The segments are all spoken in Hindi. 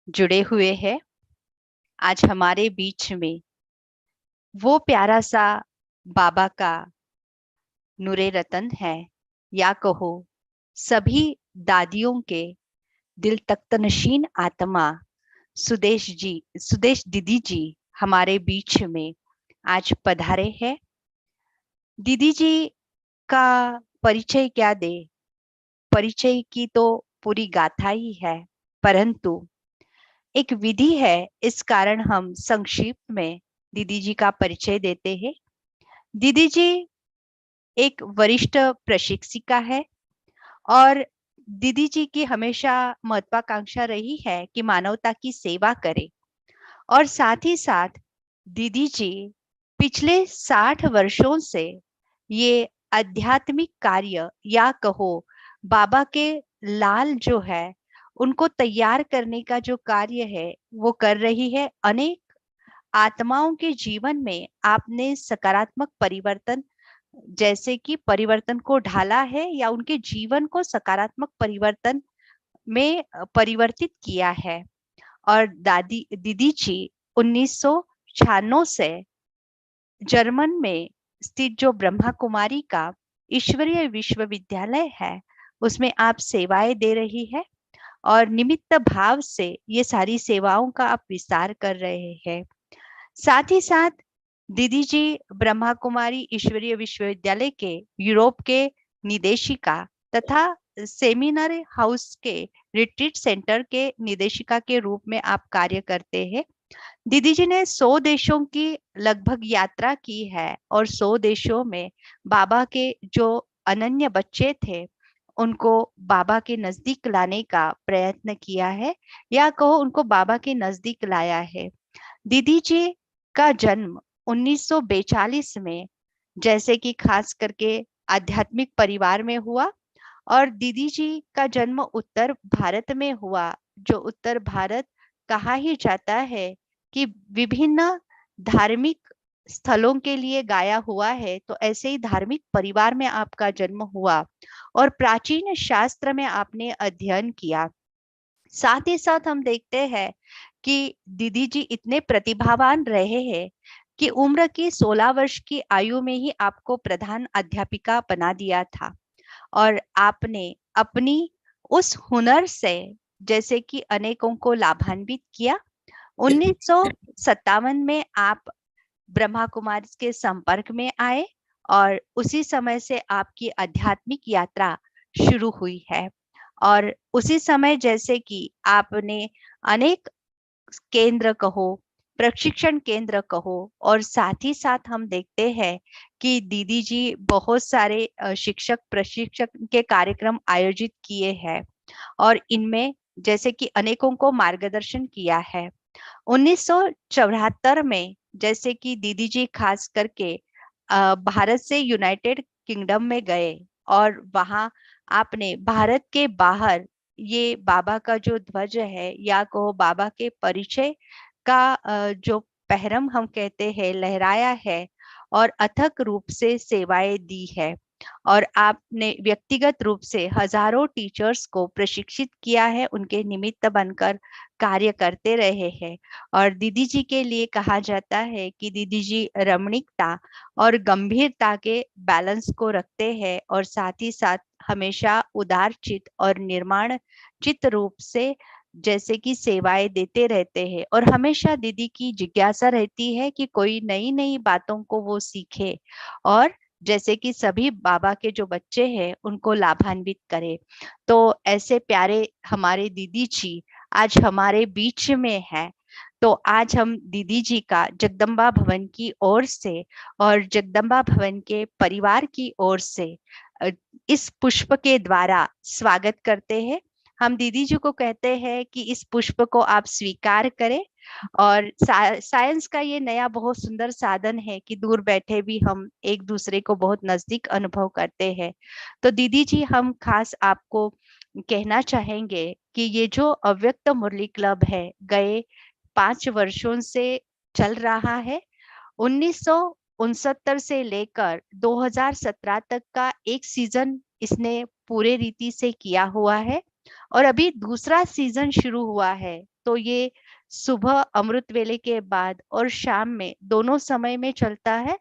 जुड़े हुए हैं। आज हमारे बीच में वो प्यारा सा बाबा का नूरे रतन है, या कहो सभी दादियों के दिल तख्तनशीन आत्मा सुदेश दीदी जी हमारे बीच में आज पधारे हैं। दीदी जी का परिचय क्या दे, परिचय की तो पूरी गाथा ही है, परंतु एक विधि है, इस कारण हम संक्षिप्त में दीदी जी का परिचय देते हैं। दीदी जी एक वरिष्ठ प्रशिक्षिका है और दीदी जी की हमेशा महत्वाकांक्षा रही है कि मानवता की सेवा करे। और साथ ही साथ दीदी जी पिछले 60 वर्षों से ये आध्यात्मिक कार्य, या कहो बाबा के लाल जो है उनको तैयार करने का जो कार्य है वो कर रही है। अनेक आत्माओं के जीवन में आपने सकारात्मक परिवर्तन, जैसे कि परिवर्तन को ढाला है या उनके जीवन को सकारात्मक परिवर्तन में परिवर्तित किया है। और दादी दीदी जी 1996 से जर्मन में स्थित जो ब्रह्मा कुमारी का ईश्वरीय विश्वविद्यालय है उसमें आप सेवाएं दे रही है और निमित्त भाव से ये सारी सेवाओं का आप विस्तार कर रहे हैं। साथ ही साथ दीदी जी ब्रह्मा कुमारी ईश्वरीय विश्वविद्यालय के यूरोप के निदेशिका तथा सेमिनार हाउस के रिट्रीट सेंटर के निदेशिका के रूप में आप कार्य करते हैं। दीदी जी ने 100 देशों की लगभग यात्रा की है और 100 देशों में बाबा के जो अनन्य बच्चे थे उनको बाबा के नजदीक लाने का प्रयत्न किया है, या कहो उनको बाबा के नजदीक लाया है। दीदी जी का जन्म 1942 में, जैसे कि खास करके आध्यात्मिक परिवार में हुआ। और दीदी जी का जन्म उत्तर भारत में हुआ, जो उत्तर भारत कहा ही जाता है कि विभिन्न धार्मिक स्थलों के लिए गाया हुआ है। तो ऐसे ही धार्मिक परिवार में आपका जन्म हुआ और प्राचीन शास्त्र में आपने अध्ययन किया। साथ ही साथ हम देखते हैं कि दीदी जी इतने प्रतिभावान रहे हैं कि उम्र की 16 वर्ष की आयु में ही आपको प्रधान अध्यापिका बना दिया था। और आपने अपनी उस हुनर से जैसे कि अनेकों को लाभान्वित किया। 1957 में आप ब्रह्मा कुमारी के संपर्क में आए और उसी समय से आपकी आध्यात्मिक यात्रा शुरू हुई है। और उसी समय जैसे कि आपने अनेक केंद्र कहो, प्रशिक्षण केंद्र कहो, और साथ ही साथ हम देखते हैं कि दीदी जी बहुत सारे शिक्षक प्रशिक्षण के कार्यक्रम आयोजित किए हैं और इनमें जैसे कि अनेकों को मार्गदर्शन किया है। 1974 में जैसे कि दीदी जी खास करके भारत से यूनाइटेड किंगडम में गए और वहां आपने भारत के बाहर ये बाबा का जो ध्वज है, या कहो बाबा के परिचय का जो पहरम हम कहते हैं लहराया है और अथक रूप से सेवाएं दी है। और आपने व्यक्तिगत रूप से हजारों टीचर्स को प्रशिक्षित किया है, उनके निमित्त बनकर कार्य करते रहे हैं। और दीदी जी के लिए कहा जाता है कि दीदी जी रमणीकता और गंभीरता के बैलेंस को रखते हैं और साथ ही साथ हमेशा उदार चित और निर्माण चित रूप से जैसे कि सेवाएं देते रहते हैं। और हमेशा दीदी की जिज्ञासा रहती है कि कोई नई नई बातों को वो सीखे और जैसे कि सभी बाबा के जो बच्चे हैं उनको लाभान्वित करे। तो ऐसे प्यारे हमारे दीदी जी आज हमारे बीच में है। तो आज हम दीदी जी का जगदम्बा भवन की ओर से और जगदम्बा भवन के परिवार की ओर से इस पुष्प के द्वारा स्वागत करते हैं। हम दीदी जी को कहते हैं कि इस पुष्प को आप स्वीकार करें। और साइंस का ये नया बहुत सुंदर साधन है कि दूर बैठे भी हम एक दूसरे को बहुत नजदीक अनुभव करते हैं। तो दीदी जी हम खास आपको कहना चाहेंगे कि ये जो अव्यक्त मुरली क्लब है गए 5 वर्षों से चल रहा है। 1969 से लेकर 2017 तक का एक सीजन इसने पूरे रीति से किया हुआ है और अभी दूसरा सीजन शुरू हुआ है तो ये सुबह अमृत वेले के बाद और शाम में दोनों समय में चलता है।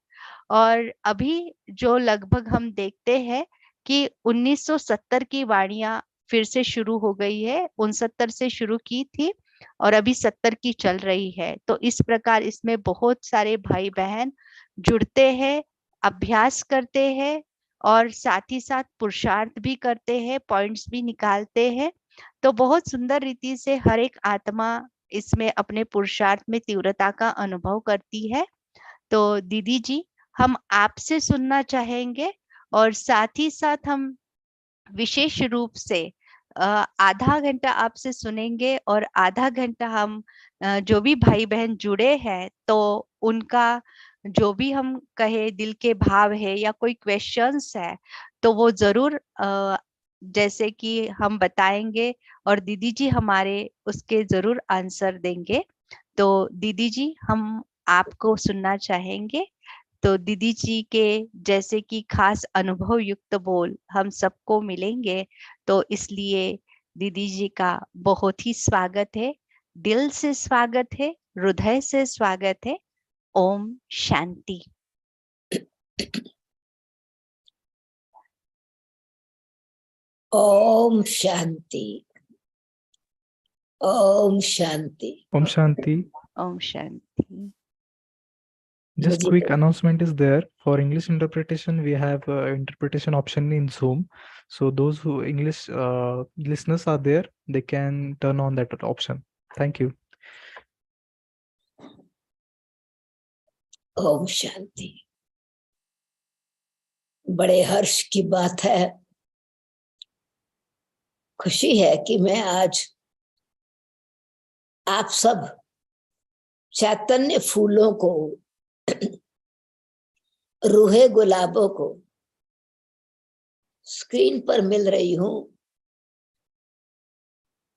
और अभी जो लगभग हम देखते हैं कि 1970 की वाणियां फिर से शुरू हो गई है, 69 से शुरू की थी और अभी 70 की चल रही है। तो इस प्रकार इसमें बहुत सारे भाई बहन जुड़ते हैं, अभ्यास करते हैं और साथ ही साथ पुरुषार्थ भी करते हैं, पॉइंट्स भी निकालते हैं। तो बहुत सुंदर रीति से हर एक आत्मा इसमें अपने पुरुषार्थ में तीव्रता का अनुभव करती है। तो दीदी जी, हम आपसे सुनना चाहेंगे और साथ ही साथ हम विशेष रूप से आधा घंटा आपसे सुनेंगे और आधा घंटा हम जो भी भाई बहन जुड़े हैं तो उनका जो भी हम कहे दिल के भाव है या कोई क्वेश्चंस है तो वो जरूर जैसे कि हम बताएंगे और दीदी जी हमारे उसके जरूर आंसर देंगे। तो दीदी जी, हम आपको सुनना चाहेंगे। तो दीदी जी के जैसे कि खास अनुभव युक्त बोल हम सबको मिलेंगे, तो इसलिए दीदी जी का बहुत ही स्वागत है, दिल से स्वागत है, हृदय से स्वागत है। Om Shanti. Om Shanti. Om Shanti. Om Shanti. Om Shanti. Just quick announcement is there for English interpretation. We have interpretation option in Zoom. So those who English listeners are there, they can turn on that option. Thank you. Om Shanti. बड़े हर्ष की बात है, खुशी है कि मैं आज आप सब चैतन्य फूलों को, रूहे गुलाबों को स्क्रीन पर मिल रही हूं।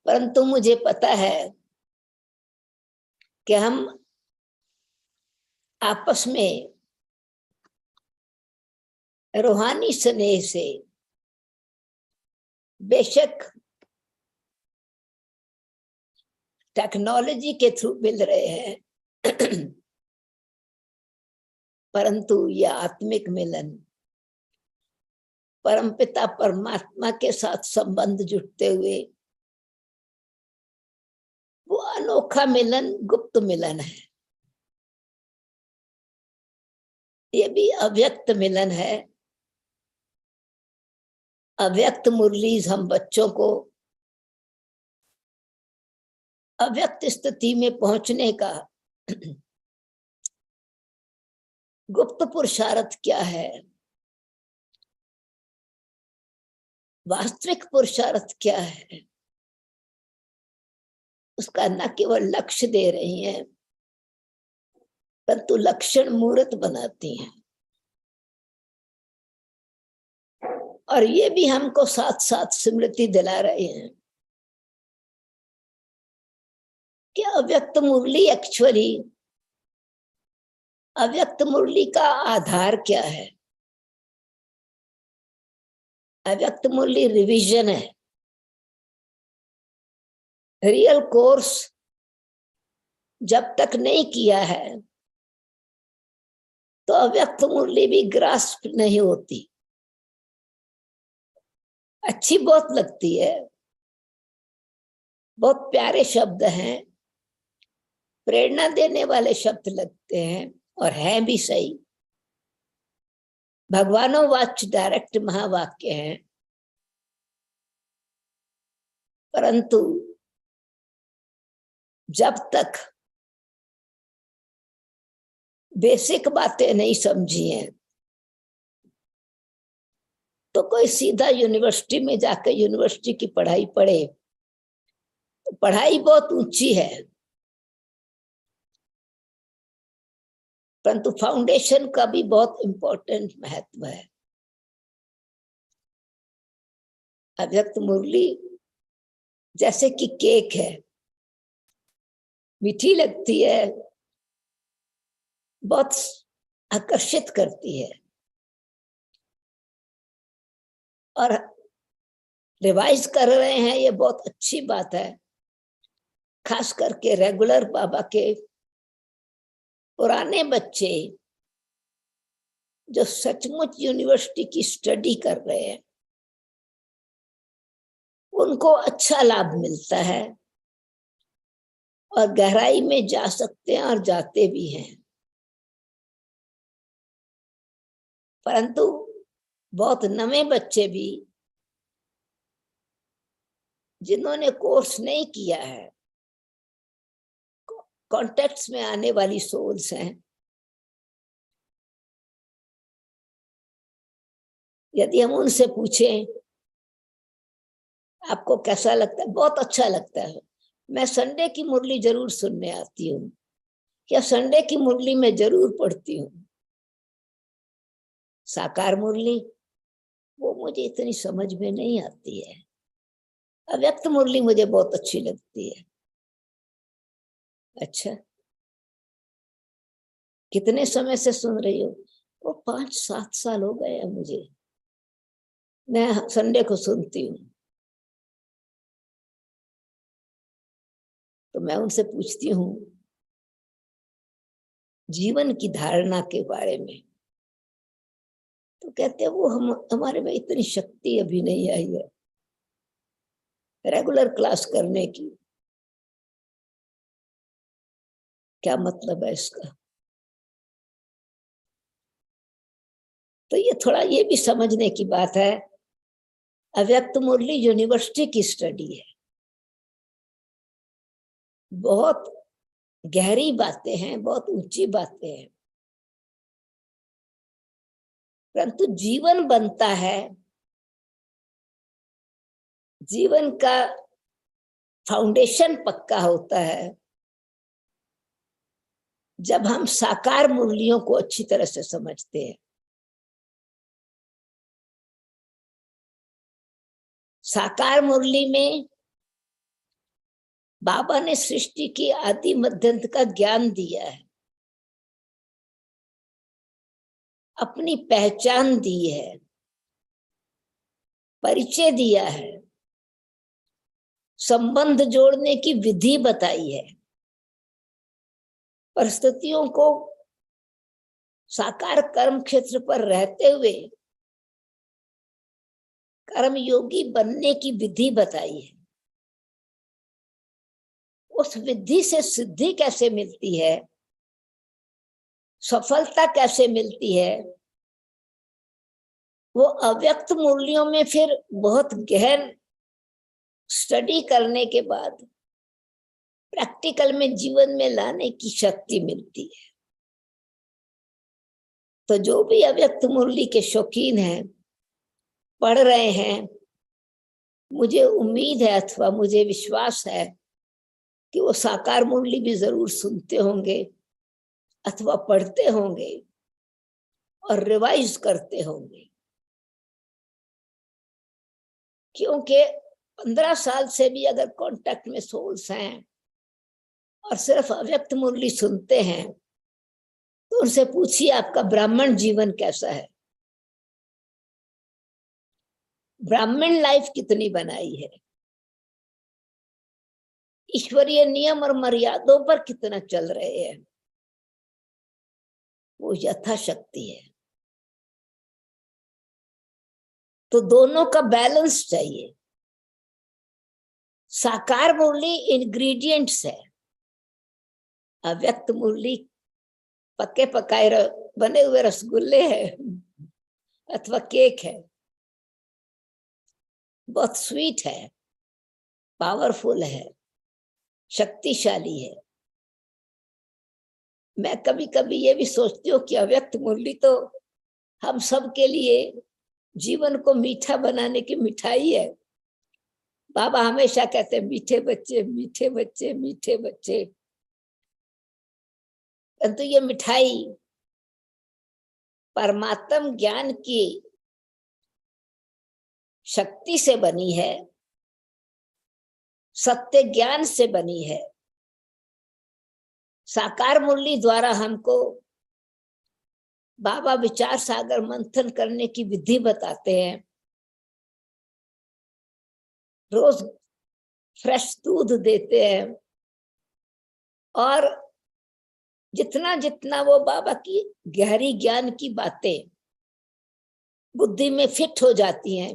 परंतु मुझे पता है कि हम आपस में रूहानी स्नेह से बेशक टेक्नोलॉजी के थ्रू मिल रहे हैं, परंतु यह आत्मिक मिलन, परमपिता परमात्मा के साथ संबंध जुड़ते हुए वो अनोखा मिलन, गुप्त मिलन है। ये भी अव्यक्त मिलन है। अव्यक्त मुरलीज हम बच्चों को अव्यक्त स्थिति में पहुंचने का गुप्त पुरुषार्थ क्या है, वास्तविक पुरुषार्थ क्या है, उसका न केवल लक्ष्य दे रही हैं परंतु लक्षण मूर्त बनाती हैं। और ये भी हमको साथ साथ स्मृति दिला रहे हैं कि अव्यक्त मुरली एक्चुअली, अव्यक्त मुरली का आधार क्या है। अव्यक्त मुरली रिवीजन है, रियल कोर्स जब तक नहीं किया है तो अव्यक्त मुरली भी ग्रास्प नहीं होती। अच्छी बहुत लगती है, बहुत प्यारे शब्द हैं, प्रेरणा देने वाले शब्द लगते हैं और हैं भी सही। भगवानों वाच डायरेक्ट महावाक्य हैं, परंतु जब तक बेसिक बातें नहीं समझी हैं तो कोई सीधा यूनिवर्सिटी में जाकर यूनिवर्सिटी की पढ़ाई पढ़े तो पढ़ाई बहुत ऊंची है, परंतु फाउंडेशन का भी बहुत इंपॉर्टेंट महत्व है। अव्यक्त मुरली जैसे कि केक है, मीठी लगती है, बहुत आकर्षित करती है और रिवाइज कर रहे हैं, ये बहुत अच्छी बात है। खास करके रेगुलर बाबा के पुराने बच्चे जो सचमुच यूनिवर्सिटी की स्टडी कर रहे हैं, उनको अच्छा लाभ मिलता है और गहराई में जा सकते हैं और जाते भी हैं। परंतु बहुत नवे बच्चे भी जिन्होंने कोर्स नहीं किया है, कॉन्टेक्ट्स में आने वाली सोल्स हैं, यदि हम उनसे पूछें आपको कैसा लगता है, बहुत अच्छा लगता है, मैं संडे की मुरली जरूर सुनने आती हूँ या संडे की मुरली में जरूर पढ़ती हूँ। साकार मुरली वो मुझे इतनी समझ में नहीं आती है, अव्यक्त मुरली मुझे बहुत अच्छी लगती है। अच्छा, कितने समय से सुन रही हो? वो 5-7 साल हो गए हैं मुझे, मैं संडे को सुनती हूँ। तो मैं उनसे पूछती हूँ जीवन की धारणा के बारे में, तो कहते हैं वो हमारे में इतनी शक्ति अभी नहीं आई है रेगुलर क्लास करने की। क्या मतलब है इसका? तो ये थोड़ा ये भी समझने की बात है, अव्यक्त मुरली यूनिवर्सिटी की स्टडी है, बहुत गहरी बातें हैं, बहुत ऊंची बातें हैं, परंतु जीवन बनता है, जीवन का फाउंडेशन पक्का होता है जब हम साकार मुरलियों को अच्छी तरह से समझते हैं। साकार मुरली में बाबा ने सृष्टि की आदि मध्यंत का ज्ञान दिया है, अपनी पहचान दी है, परिचय दिया है, संबंध जोड़ने की विधि बताई है, परिस्थितियों को साकार कर्म क्षेत्र पर रहते हुए कर्म योगी बनने की विधि बताई है। उस विधि से सिद्धि कैसे मिलती है, सफलता कैसे मिलती है, वो अव्यक्त मूल्यों में फिर बहुत गहन स्टडी करने के बाद प्रैक्टिकल में जीवन में लाने की शक्ति मिलती है। तो जो भी अव्यक्त मुरली के शौकीन हैं, पढ़ रहे हैं, मुझे उम्मीद है अथवा मुझे विश्वास है कि वो साकार मुरली भी जरूर सुनते होंगे अथवा पढ़ते होंगे और रिवाइज करते होंगे, क्योंकि 15 साल से भी अगर कांटेक्ट में सोल्स हैं और सिर्फ अव्यक्त मुरली सुनते हैं, तो उनसे पूछिए आपका ब्राह्मण जीवन कैसा है, ब्राह्मण लाइफ कितनी बनाई है, ईश्वरीय नियम और मर्यादों पर कितना चल रहे हैं, वो यथाशक्ति है। तो दोनों का बैलेंस चाहिए। साकार मुरली इंग्रेडिएंट्स है, अव्यक्त मुरली पके पकाए बने हुए रसगुल्ले है अथवा केक है, बहुत स्वीट है, पावरफुल है, शक्तिशाली है। मैं कभी कभी ये भी सोचती हूँ कि अव्यक्त मुरली तो हम सब के लिए जीवन को मीठा बनाने की मिठाई है। बाबा हमेशा कहते हैं मीठे बच्चे, मीठे बच्चे, मीठे बच्चे। परंतु ये मिठाई परमात्म ज्ञान की शक्ति से बनी है, सत्य ज्ञान से बनी है। साकार मुरली द्वारा हमको बाबा विचार सागर मंथन करने की विधि बताते हैं। रोज फ्रेश दूध देते हैं, और जितना जितना वो बाबा की गहरी ज्ञान की बातें बुद्धि में फिट हो जाती हैं,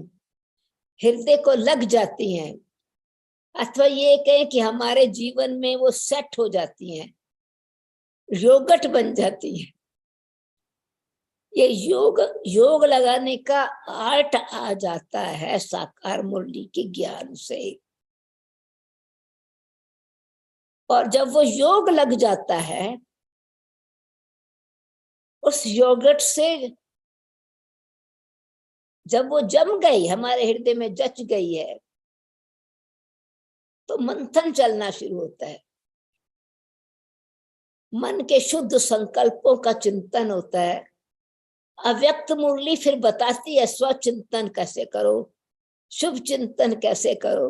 हृदय को लग जाती हैं, अथवा ये कहें कि हमारे जीवन में वो सेट हो जाती हैं, योगट बन जाती हैं, ये योग लगाने का आर्ट आ जाता है साकार मुरली के ज्ञान से। और जब वो योग लग जाता है, उस योगट से जब वो जम गई, हमारे हृदय में जच गई है, तो मंथन चलना शुरू होता है। मन के शुद्ध संकल्पों का चिंतन होता है। अव्यक्त मुरली फिर बताती है स्वचिंतन कैसे करो, शुभ चिंतन कैसे करो,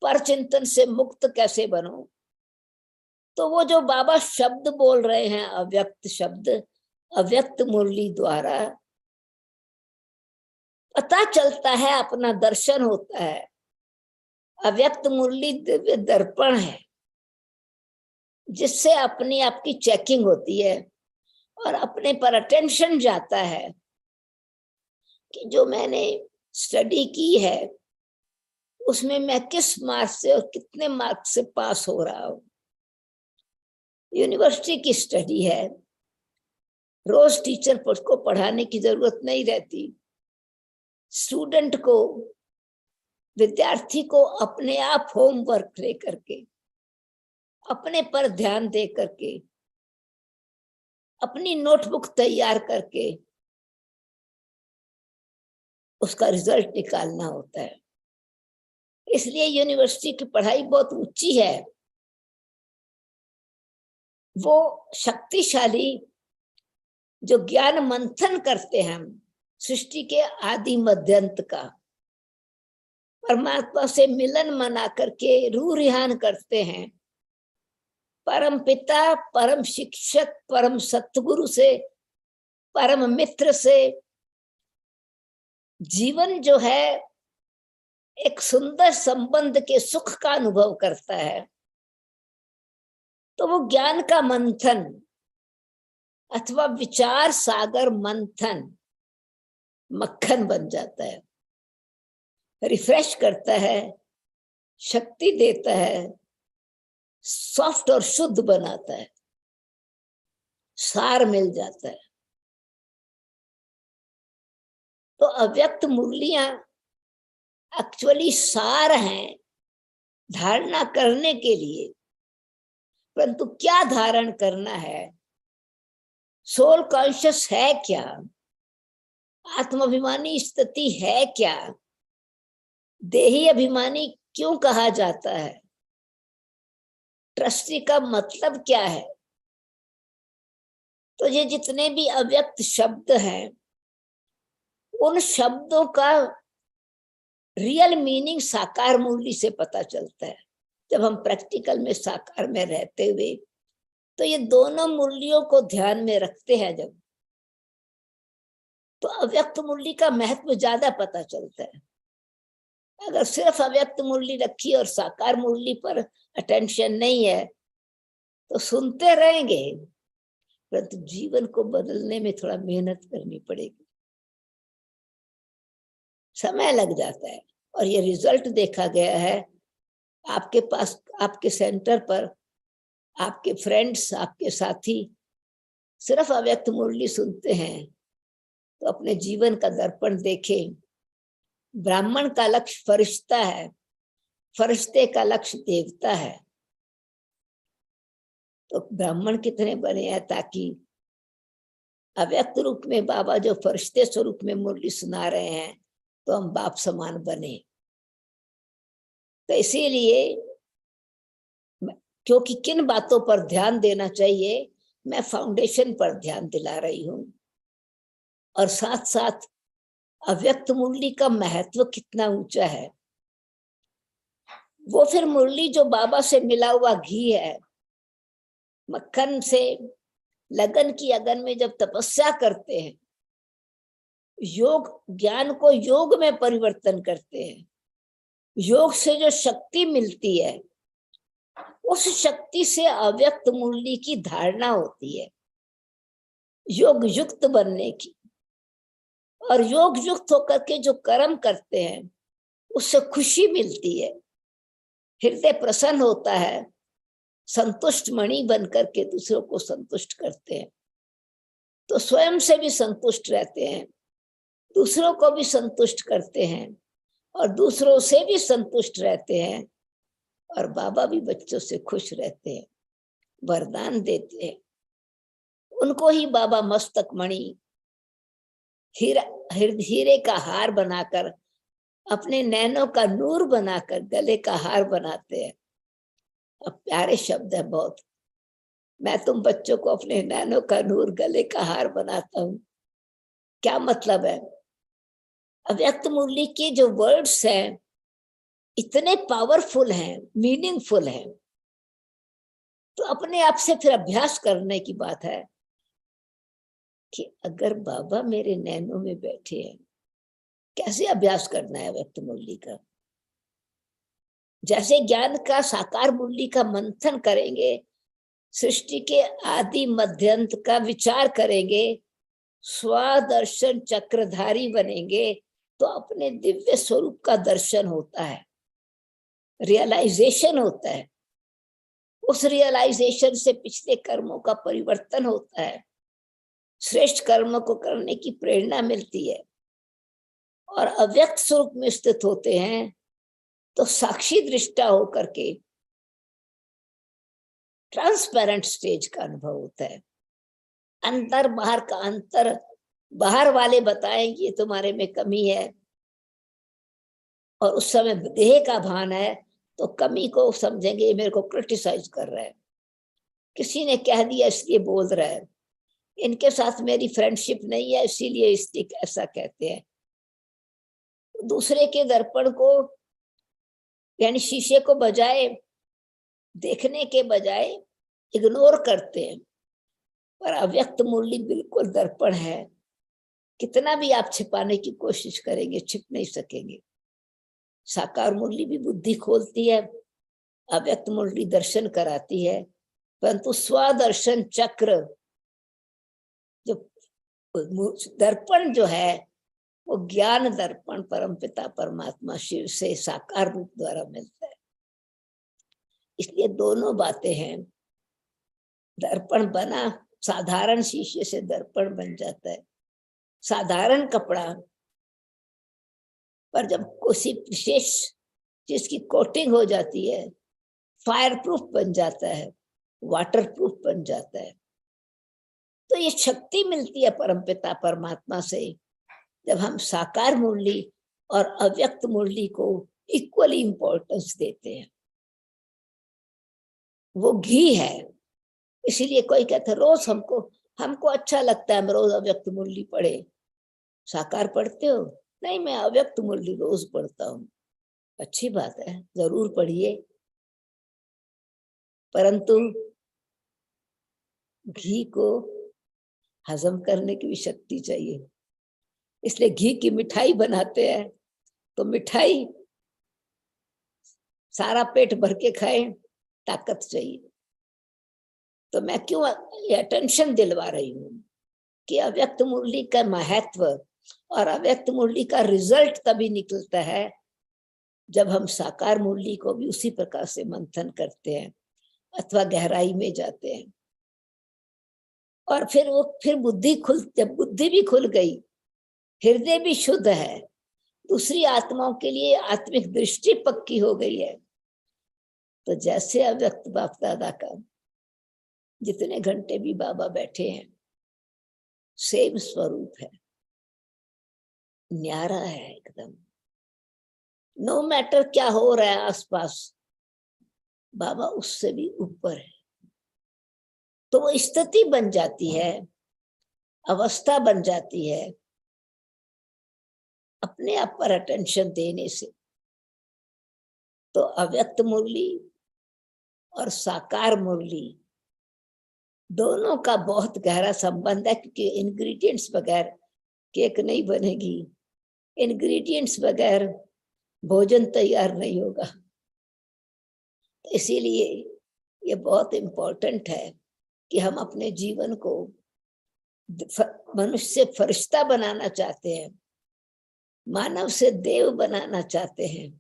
पर चिंतन से मुक्त कैसे बनो। तो वो जो बाबा शब्द बोल रहे हैं, अव्यक्त शब्द, अव्यक्त मुरली द्वारा पता चलता है, अपना दर्शन होता है। अव्यक्त मुरली दिव्य दर्पण है, जिससे अपनी आपकी चेकिंग होती है और अपने पर अटेंशन जाता है कि जो मैंने स्टडी की है उसमें मैं किस मार्क से और कितने मार्क से पास हो रहा हूं। यूनिवर्सिटी की स्टडी है, रोज टीचर को पढ़ाने की जरूरत नहीं रहती। स्टूडेंट को, विद्यार्थी को अपने आप होमवर्क ले करके, अपने पर ध्यान दे करके, अपनी नोटबुक तैयार करके उसका रिजल्ट निकालना होता है। इसलिए यूनिवर्सिटी की पढ़ाई बहुत ऊंची है। वो शक्तिशाली जो ज्ञान मंथन करते हैं हम सृष्टि के आदि मध्यंत का, परमात्मा से मिलन मना करके रूह रिहान करते हैं, परम पिता, परम शिक्षक, परम सतगुरु से, परम मित्र से जीवन जो है एक सुंदर संबंध के सुख का अनुभव करता है। तो वो ज्ञान का मंथन अथवा विचार सागर मंथन मक्खन बन जाता है, रिफ्रेश करता है, शक्ति देता है, सॉफ्ट और शुद्ध बनाता है, सार मिल जाता है। तो अव्यक्त मुरलियां एक्चुअली सार हैं धारणा करने के लिए, परंतु क्या धारण करना है, सोल कॉन्शियस है क्या, आत्माभिमानी स्थिति है क्या, देही अभिमानी क्यों कहा जाता है, ट्रस्टी का मतलब क्या है। तो ये जितने भी अव्यक्त शब्द हैं, उन शब्दों का रियल मीनिंग साकार मुरली से पता चलता है। जब हम प्रैक्टिकल में साकार में रहते हुए, तो ये दोनों मुरलियों को ध्यान में रखते हैं जब, तो अव्यक्त मुरली का महत्व ज्यादा पता चलता है। अगर सिर्फ अव्यक्त मुरली रखी और साकार मुरली पर अटेंशन नहीं है तो सुनते रहेंगे, परंतु जीवन को बदलने में थोड़ा मेहनत करनी पड़ेगी, समय लग जाता है। और ये रिजल्ट देखा गया है, आपके पास, आपके सेंटर पर आपके फ्रेंड्स, आपके साथी सिर्फ अव्यक्त मुरली सुनते हैं तो अपने जीवन का दर्पण देखें। ब्राह्मण का लक्ष्य फरिश्ता है, फरिश्ते का लक्ष्य देवता है। तो ब्राह्मण कितने बने हैं ताकि अव्यक्त रूप में बाबा जो फरिश्ते स्वरूप में मुरली सुना रहे हैं तो हम बाप समान बने। तो इसीलिए क्योंकि किन बातों पर ध्यान देना चाहिए, मैं फाउंडेशन पर ध्यान दिला रही हूं, और साथ साथ अव्यक्त मुरली का महत्व कितना ऊंचा है। वो फिर मुरली जो बाबा से मिला हुआ घी है, मक्खन से लगन की अगन में जब तपस्या करते हैं, योग ज्ञान को योग में परिवर्तन करते हैं, योग से जो शक्ति मिलती है उस शक्ति से अव्यक्त मुरली की धारणा होती है योग युक्त बनने की, और योग युक्त होकर के जो कर्म करते हैं उससे खुशी मिलती है, हृदय प्रसन्न होता है, संतुष्ट मणि बन करके दूसरों को संतुष्ट करते हैं, तो स्वयं से भी संतुष्ट रहते हैं, दूसरों को भी संतुष्ट करते हैं और दूसरों से भी संतुष्ट रहते हैं, और बाबा भी बच्चों से खुश रहते हैं, वरदान देते हैं। उनको ही बाबा मस्तक मणि हीरे का हार बनाकर, अपने नैनों का नूर बनाकर गले का हार बनाते हैं। अब प्यारे शब्द है बहुत, मैं तुम बच्चों को अपने नैनों का नूर गले का हार बनाता हूं। क्या मतलब है? अव्यक्त मुरली के जो वर्ड्स हैं इतने पावरफुल हैं, मीनिंगफुल हैं, तो अपने आप से फिर अभ्यास करने की बात है कि अगर बाबा मेरे नैनों में बैठे हैं, कैसे अभ्यास करना है अव्यक्त मुरली का? जैसे ज्ञान का साकार मुरली का मंथन करेंगे, सृष्टि के आदि मध्यंत का विचार करेंगे, स्वदर्शन चक्रधारी बनेंगे, तो अपने दिव्य स्वरूप का दर्शन होता है, रियलाइजेशन होता है। उस रियलाइजेशन से पिछले कर्मों का परिवर्तन होता है, श्रेष्ठ कर्म को करने की प्रेरणा मिलती है, और अव्यक्त स्वरूप में स्थित होते हैं तो साक्षी दृष्टा होकर के ट्रांसपेरेंट स्टेज का अनुभव होता है। अंतर बाहर का अंतर, बाहर वाले बताएंगे तुम्हारे में कमी है, और उस समय देह का भान है तो कमी को समझेंगे मेरे को क्रिटिसाइज कर रहा है, किसी ने कह दिया इसलिए बोल रहा है, इनके साथ मेरी फ्रेंडशिप नहीं है इसीलिए इसलिए ऐसा कहते हैं। दूसरे के दर्पण को यानी शीशे को बजाय देखने के बजाय इग्नोर करते हैं, पर अव्यक्त मुरली बिल्कुल दर्पण है, कितना भी आप छिपाने की कोशिश करेंगे छिप नहीं सकेंगे। साकार मुरली भी बुद्धि खोलती है, अव्यक्त मुरली दर्शन कराती है, परंतु स्वदर्शन चक्र जो दर्पण जो है वो ज्ञान दर्पण परमपिता परमात्मा शिव से साकार रूप द्वारा मिलता है। इसलिए दोनों बातें हैं, दर्पण बना साधारण शीशे से दर्पण बन जाता है, साधारण कपड़ा पर जब किसी विशेष चीज की कोटिंग हो जाती है फायर प्रूफ बन जाता है, वाटर प्रूफ बन जाता है। तो ये शक्ति मिलती है परमपिता परमात्मा से जब हम साकार मुरली और अव्यक्त मुरली को इक्वली इंपॉर्टेंस देते हैं। वो घी है, इसीलिए कोई कहता है रोज हमको अच्छा लगता है हम रोज अव्यक्त मुरली पढ़े। साकार पढ़ते हो? नहीं, मैं अव्यक्त मुरली रोज पढ़ता हूँ। अच्छी बात है, जरूर पढ़िए, परंतु घी को हजम करने की भी शक्ति चाहिए। इसलिए घी की मिठाई बनाते हैं तो मिठाई सारा पेट भर के खाएं, ताकत चाहिए। तो मैं क्यों ये अटेंशन दिलवा रही हूं कि अव्यक्त मुरली का महत्व और अव्यक्त मुरली का रिजल्ट तभी निकलता है जब हम साकार मुरली को भी उसी प्रकार से मंथन करते हैं अथवा गहराई में जाते हैं। और फिर जब बुद्धि भी खुल गई, हृदय भी शुद्ध है, दूसरी आत्माओं के लिए आत्मिक दृष्टि पक्की हो गई है, तो जैसे अव्यक्त बाप दादा का जितने घंटे भी बाबा बैठे हैं सेम स्वरूप है, न्यारा है एकदम। नो मैटर क्या हो रहा है आसपास, बाबा उससे भी ऊपर है। तो वो स्थिति बन जाती है, अवस्था बन जाती है अपने आप पर अटेंशन देने से। तो अव्यक्त मुरली और साकार मुरली दोनों का बहुत गहरा संबंध है, क्योंकि इंग्रेडिएंट्स बगैर केक नहीं बनेगी, इंग्रेडिएंट्स बगैर भोजन तैयार नहीं होगा। तो इसीलिए ये बहुत इम्पोर्टेंट है कि हम अपने जीवन को मनुष्य से फरिश्ता बनाना चाहते हैं, मानव से देव बनाना चाहते हैं,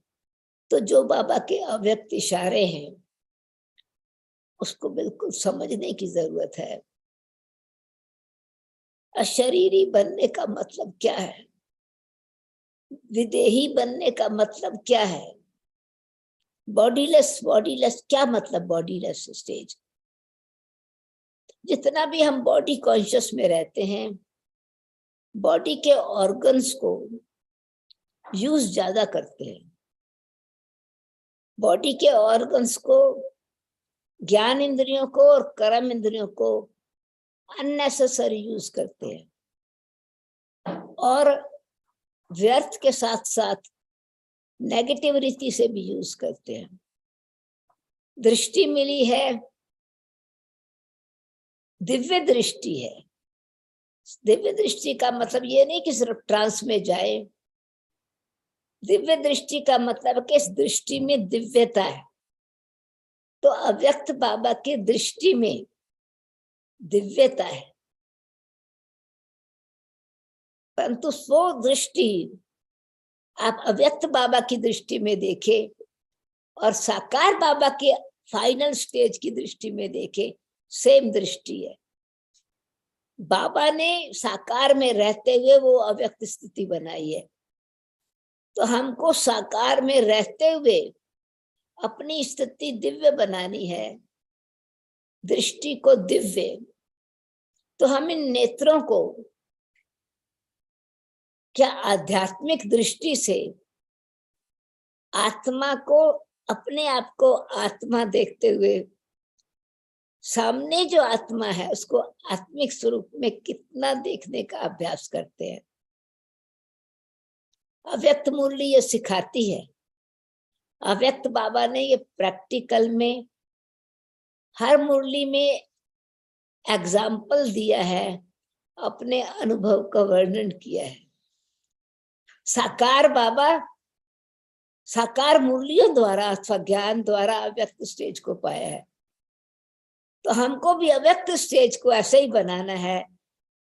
तो जो बाबा के अव्यक्त इशारे हैं उसको बिल्कुल समझने की जरूरत है। अशरीरी बनने का मतलब क्या है? विदेही बनने का मतलब क्या है? बॉडीलेस, बॉडीलेस क्या मतलब? Bodiless stage. जितना भी हम बॉडी कॉन्शियस में रहते हैं, बॉडी के ऑर्गन्स को यूज ज्यादा करते हैं। बॉडी के ऑर्गन्स को, ज्ञान इंद्रियों को और कर्म इंद्रियों को अननेसेसरी यूज करते हैं, और व्यर्थ के साथ साथ नेगेटिव रीति से भी यूज करते हैं। दृष्टि मिली है, दिव्य दृष्टि है। दिव्य दृष्टि का मतलब ये नहीं कि सिर्फ ट्रांस में जाए। दिव्य दृष्टि का मतलब कि इस दृष्टि में दिव्यता है। तो अव्यक्त बाबा की दृष्टि में दिव्यता है, परंतु वो दृष्टि आप अव्यक्त बाबा की दृष्टि में देखें और साकार बाबा के फाइनल स्टेज की दृष्टि में देखें, सेम दृष्टि है। बाबा ने साकार में रहते हुए वो अव्यक्त स्थिति बनाई है, तो हमको साकार में रहते हुए अपनी स्थिति दिव्य बनानी है, दृष्टि को दिव्य। तो हम इन नेत्रों को क्या आध्यात्मिक दृष्टि से आत्मा को, अपने आप को आत्मा देखते हुए सामने जो आत्मा है उसको आत्मिक स्वरूप में कितना देखने का अभ्यास करते हैं। अव्यक्त मुरली ये सिखाती है। अव्यक्त बाबा ने ये प्रैक्टिकल में हर मुरली में एग्जाम्पल दिया है, अपने अनुभव का वर्णन किया है। साकार बाबा साकार मुरलियों द्वारा अथवा ज्ञान द्वारा अव्यक्त स्टेज को पाया है, तो हमको भी अव्यक्त स्टेज को ऐसे ही बनाना है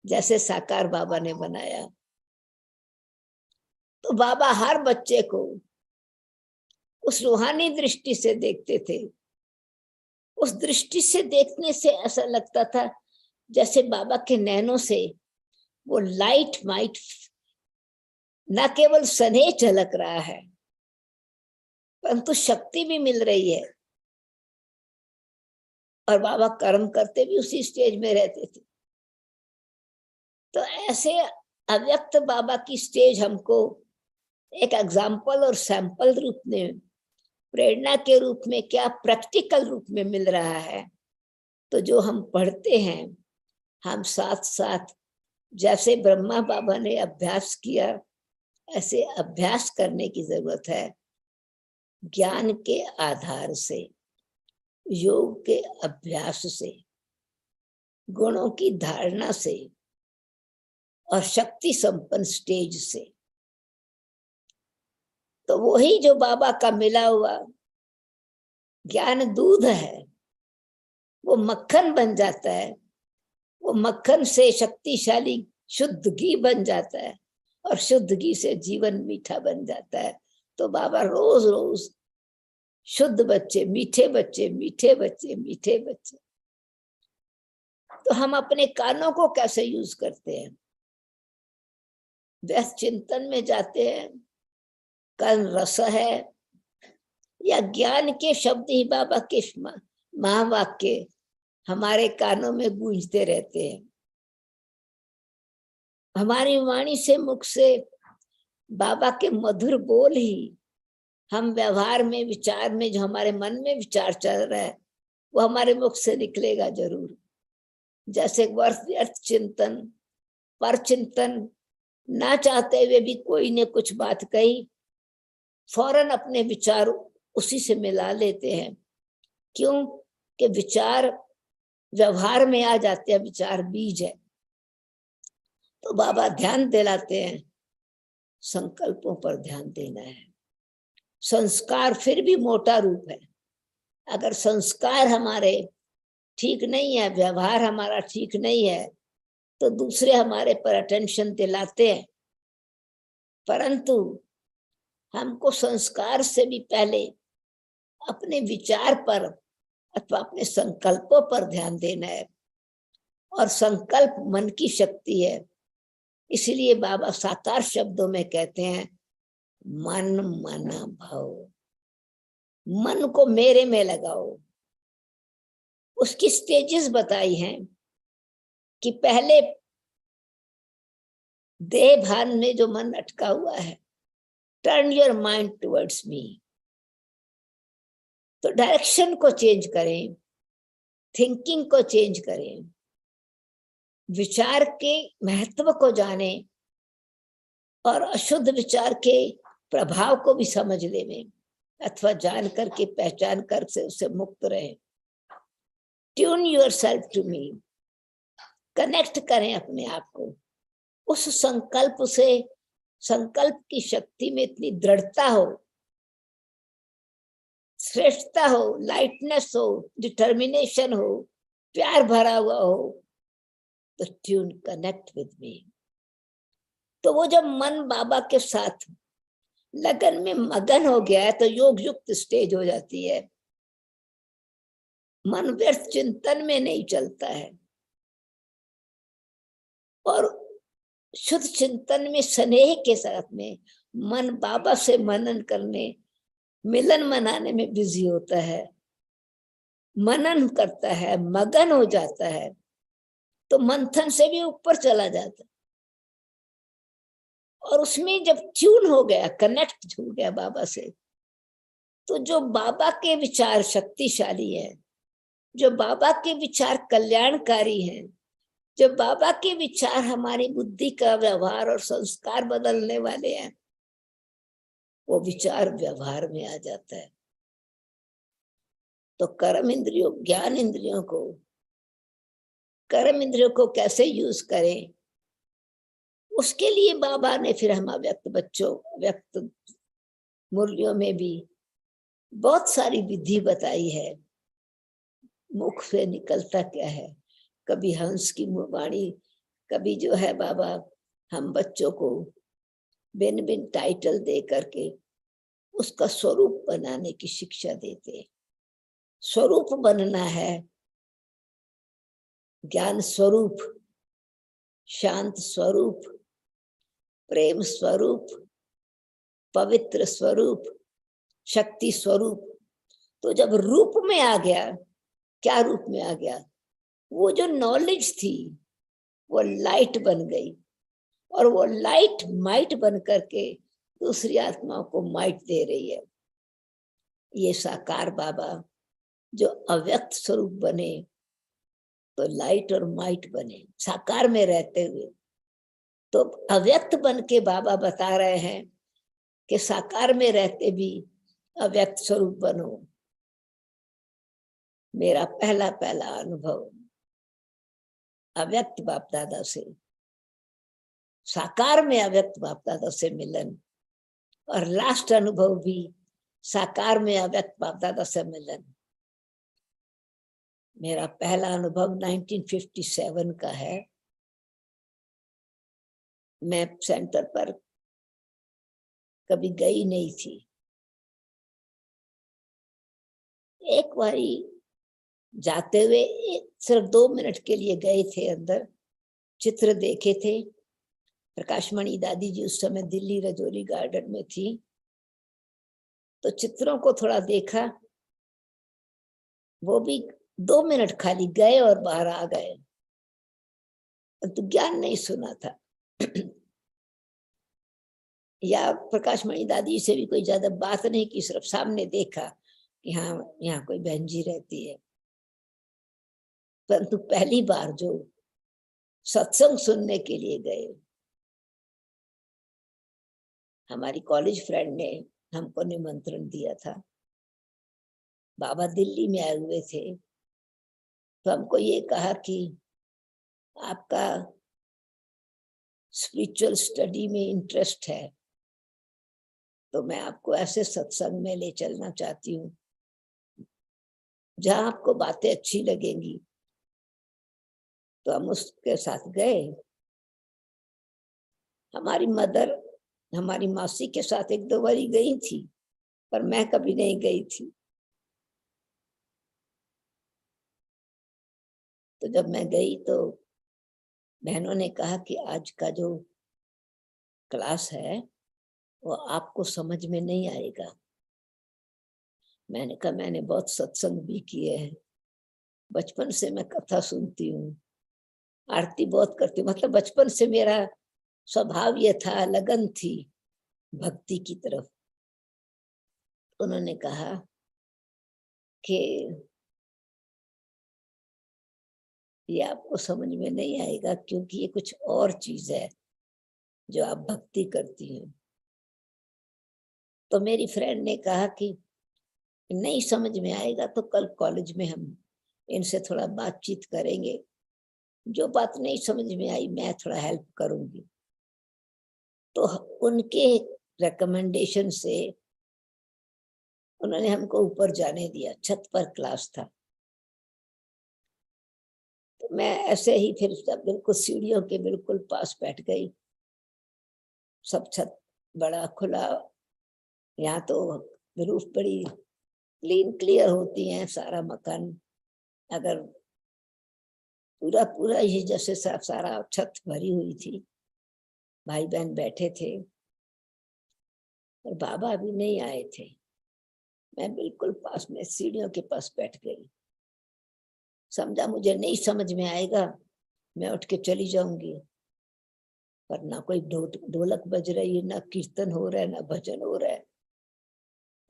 जैसे साकार बाबा ने बनाया। तो बाबा हर बच्चे को उस रूहानी दृष्टि से देखते थे। उस दृष्टि से देखने से ऐसा लगता था जैसे बाबा के नैनों से वो लाइट माइट न केवल स्नेह झलक रहा है, परंतु शक्ति भी मिल रही है। और बाबा कर्म करते भी उसी स्टेज में रहते थे। तो ऐसे अव्यक्त बाबा की स्टेज हमको एक एग्जाम्पल और सैंपल रूप में, प्रेरणा के रूप में, क्या प्रैक्टिकल रूप में मिल रहा है। तो जो हम पढ़ते हैं, हम साथ साथ जैसे ब्रह्मा बाबा ने अभ्यास किया ऐसे अभ्यास करने की जरूरत है। ज्ञान के आधार से, योग के अभ्यास से, गुणों की धारणा से और शक्ति संपन्न स्टेज से। तो वही जो बाबा का मिला हुआ ज्ञान दूध है, वो मक्खन बन जाता है। वो मक्खन से शक्तिशाली शुद्ध घी बन जाता है और शुद्ध घी से जीवन मीठा बन जाता है। तो बाबा रोज रोज शुद्ध बच्चे, मीठे बच्चे, मीठे बच्चे, मीठे बच्चे। तो हम अपने कानों को कैसे यूज करते हैं? व्यस्त चिंतन में जाते हैं, कान रस है, या ज्ञान के शब्द ही बाबा के महावाक्य हमारे कानों में गूंजते रहते हैं। हमारी वाणी से, मुख से बाबा के मधुर बोल ही हम व्यवहार में, विचार में, जो हमारे मन में विचार चल रहा है वो हमारे मुख से निकलेगा जरूर। जैसे व्यर्थ चिंतन, पर चिंतन ना चाहते हुए भी कोई ने कुछ बात कही, फौरन अपने विचार उसी से मिला लेते हैं। क्यों? कि विचार व्यवहार में आ जाते हैं, विचार बीज है। तो बाबा ध्यान दिलाते हैं, संकल्पों पर ध्यान देना है। संस्कार फिर भी मोटा रूप है, अगर संस्कार हमारे ठीक नहीं है, व्यवहार हमारा ठीक नहीं है, तो दूसरे हमारे पर अटेंशन दिलाते हैं, परंतु हमको संस्कार से भी पहले अपने विचार पर अथवा अपने संकल्पों पर ध्यान देना है। और संकल्प मन की शक्ति है, इसलिए बाबा साकार शब्दों में कहते हैं मन मन भव, मन को मेरे में लगाओ। उसकी स्टेजेस बताई हैं कि पहले देह भान में जो मन अटका हुआ है, turn your mind towards me, तो डायरेक्शन को चेंज करें, थिंकिंग को चेंज करें, विचार के महत्व को जाने और अशुद्ध विचार के प्रभाव को भी समझ लें अथवा जान करके पहचान कर से उससे मुक्त रहे। Tune yourself to me, connect करें अपने आप को उस संकल्प से। संकल्प की शक्ति में इतनी दृढ़ता हो, श्रेष्ठता हो, लाइटनेस हो, डिटर्मिनेशन हो, प्यार भरा हुआ हो, तो ट्यून कनेक्ट विद मी। तो वो जब मन बाबा के साथ लगन में मगन हो गया है तो योग युक्त स्टेज हो जाती है। मन व्यर्थ चिंतन में नहीं चलता है और शुद्ध चिंतन में स्नेह के साथ में मन बाबा से मनन करने, मिलन मनाने में बिजी होता है, मनन करता है, मगन हो जाता है, तो मंथन से भी ऊपर चला जाता है। और उसमें जब ट्यून हो गया, कनेक्ट हो गया बाबा से, तो जो बाबा के विचार शक्तिशाली है, जो बाबा के विचार कल्याणकारी हैं, जो बाबा के विचार हमारी बुद्धि का व्यवहार और संस्कार बदलने वाले हैं, वो विचार व्यवहार में आ जाता है। तो कर्म इंद्रियों, ज्ञान इंद्रियों को, कर्म इंद्रियों को कैसे यूज करें, उसके लिए बाबा ने फिर हम अव्यक्त बच्चों, व्यक्त मुरलियों में भी बहुत सारी विधि बताई है। मुख से निकलता क्या है, कभी हंस की वाणी, कभी जो है बाबा हम बच्चों को बिन बिन टाइटल दे करके उसका स्वरूप बनाने की शिक्षा देते। स्वरूप बनना है, ज्ञान स्वरूप, शांत स्वरूप, प्रेम स्वरूप, पवित्र स्वरूप, शक्ति स्वरूप। तो जब रूप में आ गया, क्या रूप में आ गया, वो जो नॉलेज थी वो लाइट बन गई और वो लाइट माइट बन करके दूसरी आत्माओं को माइट दे रही है। ये साकार बाबा जो अव्यक्त स्वरूप बने तो लाइट और माइट बने साकार में रहते हुए। तो अव्यक्त बन के बाबा बता रहे हैं कि साकार में रहते भी अव्यक्त स्वरूप बनो। मेरा पहला पहला अनुभव अव्यक्त बाप दादा से, साकार में अव्यक्त बाप दादा से मिलन, और लास्ट अनुभव भी साकार में अव्यक्त बाप दादा से मिलन। मेरा पहला अनुभव 1957 का है। मैं सेंटर पर कभी गई नहीं थी। एक बारी जाते हुए सिर्फ 2 मिनट के लिए गए थे, अंदर चित्र देखे थे। प्रकाशमणि दादी जी उस समय दिल्ली रजौरी गार्डन में थी, तो चित्रों को थोड़ा देखा, वो भी 2 मिनट खाली गए और बाहर आ गए, तो ज्ञान नहीं सुना था। या प्रकाशमणि दादी से भी कोई ज्यादा बात नहीं की, सिर्फ सामने देखा कि हाँ यहाँ कोई बहन जी रहती है। परंतु पहली बार जो सत्संग सुनने के लिए गए, हमारी कॉलेज फ्रेंड ने हमको निमंत्रण दिया था, बाबा दिल्ली में आए हुए थे, तो हमको ये कहा कि आपका स्पिरिचुअल स्टडी में इंटरेस्ट है तो मैं आपको ऐसे सत्संग में ले चलना चाहती हूँ जहां आपको बातें अच्छी लगेंगी तो हम उसके साथ गए। हमारी मदर, हमारी मासी के साथ 1-2 बारी गई थी, पर मैं कभी नहीं गई थी। तो जब मैं गई तो बहनों ने कहा कि आज का जो क्लास है वो आपको समझ में नहीं आएगा। मैंने कहा मैंने बहुत सत्संग भी किए हैं, बचपन से मैं कथा सुनती हूँ, आरती बहुत करती हूँ, मतलब बचपन से मेरा स्वभाव ये था, लगन थी भक्ति की तरफ। उन्होंने कहा कि ये आपको समझ में नहीं आएगा क्योंकि ये कुछ और चीज है जो आप भक्ति करती हैं। तो मेरी फ्रेंड ने कहा कि नहीं समझ में आएगा तो कल कॉलेज में हम इनसे थोड़ा बातचीत करेंगे, जो बात नहीं समझ में आई मैं थोड़ा हेल्प करूंगी। तो उनके रिकमेंडेशन से उन्होंने हमको ऊपर जाने दिया, छत पर क्लास था। तो मैं ऐसे ही फिर बिल्कुल सीढ़ियों के बिल्कुल पास बैठ गई। सब छत बड़ा खुला, यहाँ तो रूफ बड़ी क्लीन क्लियर होती है, सारा मकान अगर पूरा पूरा ही जैसे सारा छत भरी हुई थी, भाई बहन बैठे थे और बाबा अभी नहीं आए थे। मैं बिल्कुल पास में सीढ़ियों के पास बैठ गई, समझा मुझे नहीं समझ में आएगा मैं उठ के चली जाऊंगी। पर ना कोई ढोलक बज रही है, ना कीर्तन हो रहा है, ना भजन हो रहा है।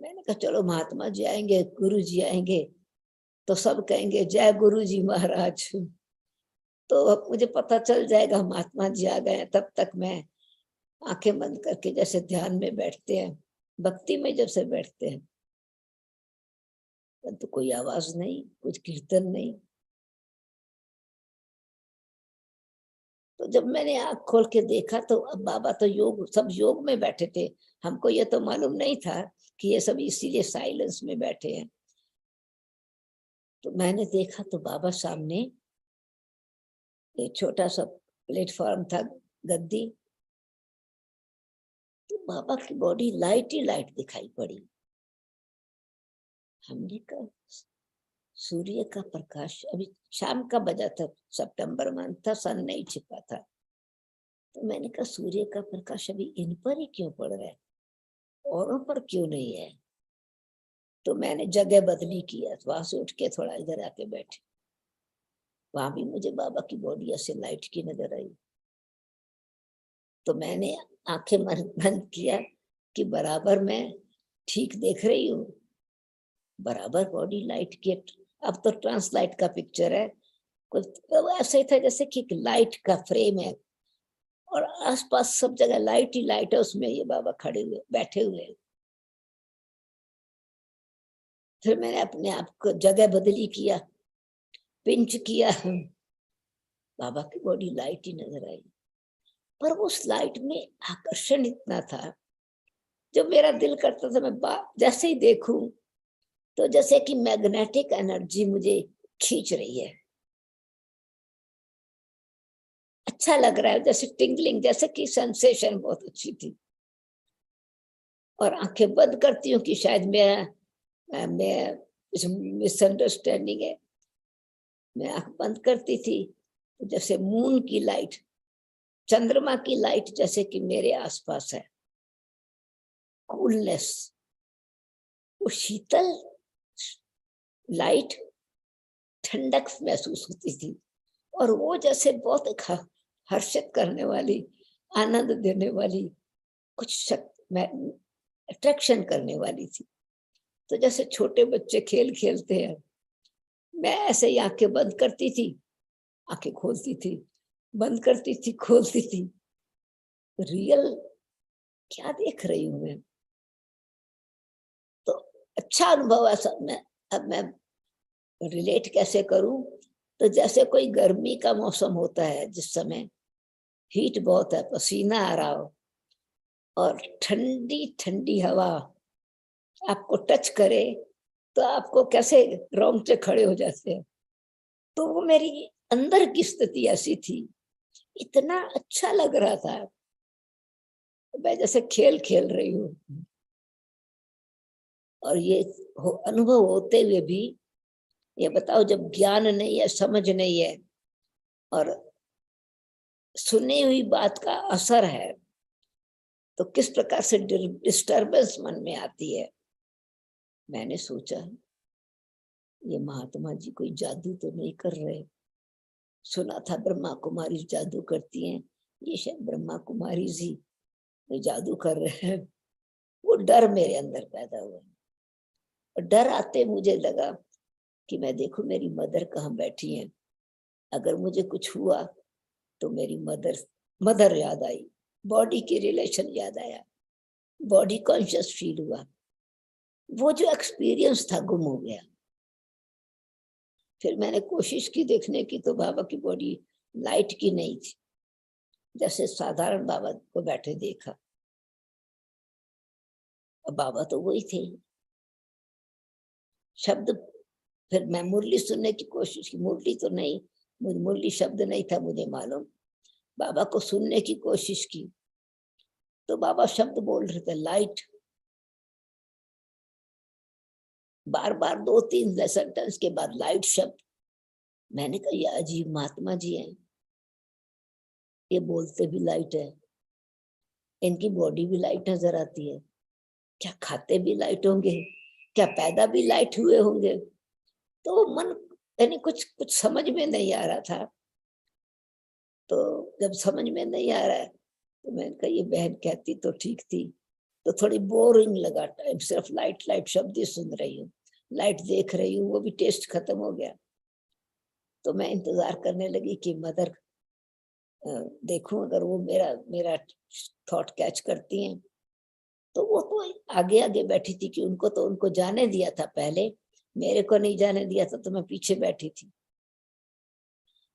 मैंने कहा चलो महात्मा जी आएंगे, गुरु जी आएंगे तो सब कहेंगे जय गुरु जी महाराज, तो मुझे पता चल जाएगा महात्मा जी आ गए। तब तक मैं आंखें बंद करके जैसे ध्यान में बैठते हैं, भक्ति में जब से बैठते हैं, तो कोई आवाज नहीं, कुछ कीर्तन नहीं। तो जब मैंने आंख खोल के देखा तो अब बाबा तो सब योग में बैठे थे। हमको ये तो मालूम नहीं था कि ये सब इसीलिए साइलेंस में बैठे हैं। तो मैंने देखा तो बाबा सामने एक छोटा सा प्लेटफॉर्म था, गद्दी, तो बाबा की बॉडी लाइट ही लाइट दिखाई पड़ी। हमने कहा सूर्य का प्रकाश, अभी शाम का बजा था, सितंबर मंथ था, सन नहीं छिपा था। तो मैंने कहा सूर्य का प्रकाश अभी इन पर ही क्यों पड़ रहा है, औरों पर क्यों नहीं है। तो मैंने जगह बदली किया, वहां से उठ के थोड़ा इधर आके बैठे। वहां भी मुझे बाबा की बॉडी ऐसे लाइट की नजर आई। तो मैंने आंखें बंद किया कि बराबर मैं ठीक देख रही हूँ, बराबर बॉडी लाइट की। अब तो ट्रांसलाइट का पिक्चर है, कुछ तो ऐसा ही था जैसे कि लाइट का फ्रेम है और आसपास सब जगह लाइट ही लाइट है, उसमें ये बाबा खड़े हुए बैठे हुए। फिर मैंने अपने आप को जगह बदली किया, पिंच किया, बाबा की बॉडी लाइट ही नजर आई। पर उस लाइट में आकर्षण इतना था, जो मेरा दिल करता था मैं जैसे ही देखूं तो जैसे कि मैग्नेटिक एनर्जी मुझे खींच रही है, अच्छा लग रहा है, जैसे टिंगलिंग, जैसे कि सेंसेशन बहुत अच्छी थी। और आंखें बंद करती हूँ कि शायद मैं मिसअंडरस्टैंडिंग है। मैं आंख बंद करती थी तो जैसे मून की लाइट, चंद्रमा की लाइट जैसे कि मेरे आसपास है, कूलनेस, वो शीतल लाइट, ठंडक महसूस होती थी। और वो जैसे बहुत हर्षित करने वाली, आनंद देने वाली, कुछ अट्रैक्शन करने वाली थी। तो जैसे छोटे बच्चे खेल खेलते हैं, मैं ऐसे ही आंखें बंद करती थी, आंखें खोलती थी, बंद करती थी, खोलती थी। रियल क्या देख रही हूं मैं, तो अच्छा अनुभव है सब में। अब मैं रिलेट कैसे करूं, तो जैसे कोई गर्मी का मौसम होता है जिस समय हीट बहुत है, पसीना आ रहा हो और ठंडी ठंडी हवा आपको टच करे तो आपको कैसे रोंगटे खड़े हो जाते हैं। तो वो मेरी अंदर की स्थिति ऐसी थी, इतना अच्छा लग रहा था, मैं जैसे खेल खेल रही हूँ। और ये अनुभव होते हुए भी, ये बताओ, जब ज्ञान नहीं है, समझ नहीं है, और सुनी हुई बात का असर है, तो किस प्रकार से डिस्टरबेंस मन में आती है। मैंने सोचा ये महात्मा जी कोई जादू तो नहीं कर रहे। सुना था ब्रह्मा कुमारी जादू करती हैं, ये शायद ब्रह्मा कुमारी जी जादू कर रहे हैं। वो डर मेरे अंदर पैदा हुआ, और डर आते मुझे लगा कि मैं देखूं मेरी मदर कहाँ बैठी हैं, अगर मुझे कुछ हुआ तो मेरी मदर याद आई, बॉडी की रिलेशन याद आया, बॉडी कॉन्शियस फील हुआ, वो जो एक्सपीरियंस था गुम हो गया। फिर मैंने कोशिश की देखने की, तो बाबा की बॉडी लाइट की नहीं थी, जैसे साधारण बाबा को बैठे देखा, और बाबा तो वही थे। शब्द, फिर मैं मुरली सुनने की कोशिश की, मुरली तो नहीं, मुरली शब्द नहीं था मुझे मालूम। बाबा को सुनने की कोशिश की, तो बाबा शब्द बोल रहे थे, लाइट। बार बार 2-3 सेंटेंस के बाद लाइट शब्द। मैंने कहा ये अजीब महात्मा जी हैं, ये बोलते भी लाइट है, इनकी बॉडी भी लाइट नजर आती है, क्या खाते भी लाइट होंगे, क्या पैदा भी लाइट हुए होंगे। तो मन यानी कुछ कुछ समझ में नहीं आ रहा था। तो जब समझ में नहीं आ रहा है, तो मैंने कहा ये बहन कहती तो ठीक थी, तो थोड़ी बोरिंग लगा टाइम, सिर्फ लाइट लाइट शब्द ही सुन रही हूँ, लाइट देख रही हूँ, वो भी टेस्ट खत्म हो गया। तो मैं इंतजार करने लगी कि मदर देखूं अगर वो मेरा मेरा थॉट कैच करती हैं। तो वो तो आगे आगे बैठी थी, कि उनको तो उनको जाने दिया था पहले, मेरे को नहीं जाने दिया था, तो मैं पीछे बैठी थी।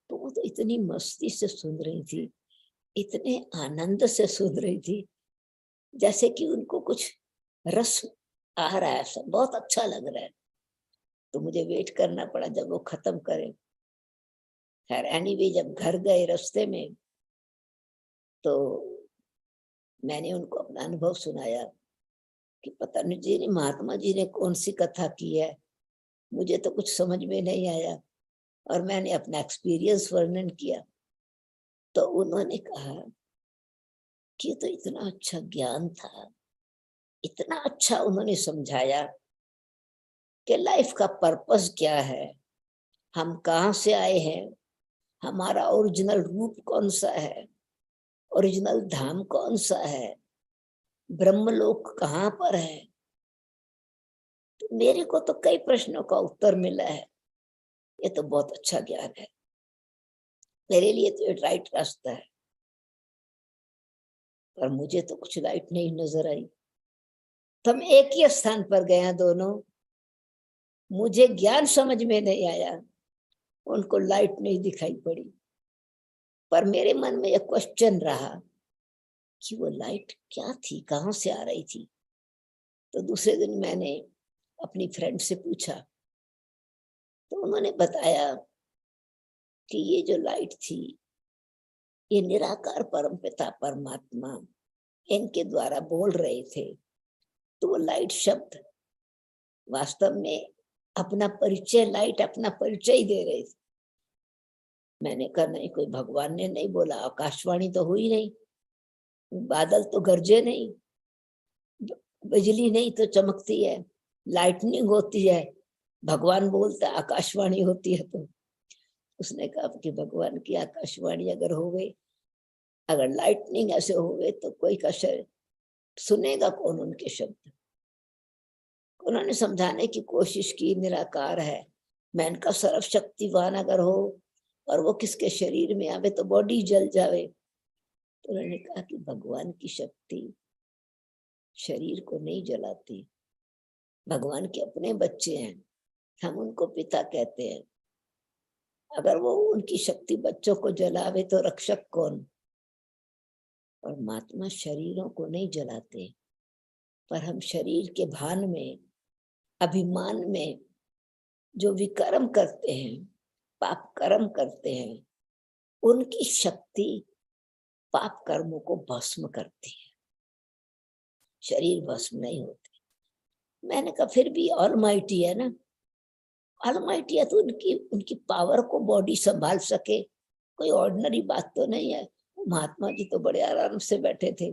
तो वो तो इतनी मस्ती से सुन रही थी, इतने आनंद से सुन रही थी, जैसे कि उनको कुछ रस आ रहा है, सब बहुत अच्छा लग रहा है। तो मुझे वेट करना पड़ा जब वो खत्म करे। खैर एनीवे, जब घर गए रास्ते में, तो मैंने उनको अपना अनुभव सुनाया कि पता नहीं जी महात्मा जी ने कौन सी कथा की है, मुझे तो कुछ समझ में नहीं आया। और मैंने अपना एक्सपीरियंस वर्णन किया। तो उन्होंने कहा कि तो इतना अच्छा ज्ञान था, इतना अच्छा उन्होंने समझाया कि लाइफ का पर्पस क्या है, हम कहाँ से आए हैं, हमारा ओरिजिनल रूप कौन सा है, ओरिजिनल धाम कौन सा है, ब्रह्मलोक कहाँ पर है। तो मेरे को तो कई प्रश्नों का उत्तर मिला है। ये तो बहुत अच्छा ज्ञान है, मेरे लिए तो ये राइट रास्ता है। पर मुझे तो कुछ लाइट नहीं नजर आई। तो हम एक ही स्थान पर गए दोनों, मुझे ज्ञान समझ में नहीं आया, उनको लाइट नहीं दिखाई पड़ी। पर मेरे मन में एक क्वेश्चन रहा कि वो लाइट क्या थी, कहाँ से आ रही थी। तो दूसरे दिन मैंने अपनी फ्रेंड से पूछा, तो उन्होंने बताया कि ये जो लाइट थी, ये निराकार परमपिता परमात्मा इनके द्वारा बोल रहे थे। तो वो लाइट शब्द वास्तव में अपना परिचय, लाइट अपना परिचय ही दे रहे थे। मैंने कहा नहीं, कोई भगवान ने नहीं बोला, आकाशवाणी तो हुई नहीं, बादल तो गरजे नहीं, बिजली नहीं तो चमकती है, लाइटनिंग होती है, भगवान बोलता, आकाशवाणी होती है। तो उसने कहा कि भगवान की आकाशवाणी अगर हो गई, अगर लाइटनिंग ऐसे हो गए, तो कोई का सुनेगा कौन उनके शब्द। उन्होंने समझाने की कोशिश की, निराकार है, मैं इनका सर्वशक्तिवान अगर हो और वो किसके शरीर में आवे तो बॉडी जल जावे। तो उन्होंने कहा कि भगवान की शक्ति शरीर को नहीं जलाती, भगवान के अपने बच्चे हैं, हम उनको पिता कहते हैं। अगर वो उनकी शक्ति बच्चों को जलावे तो रक्षक कौन। और महात्मा शरीरों को नहीं जलाते, पर हम शरीर के भान में अभिमान में जो विकर्म करते हैं, पाप कर्म करते हैं, उनकी शक्ति पाप कर्मों को भस्म करती है, शरीर भस्म नहीं होती। मैंने कहा फिर भी ऑलमाइटी है ना, ऑलमाइटी है तो उनकी पावर को बॉडी संभाल सके, कोई ऑर्डिनरी बात तो नहीं है। महात्मा जी तो बड़े आराम से बैठे थे,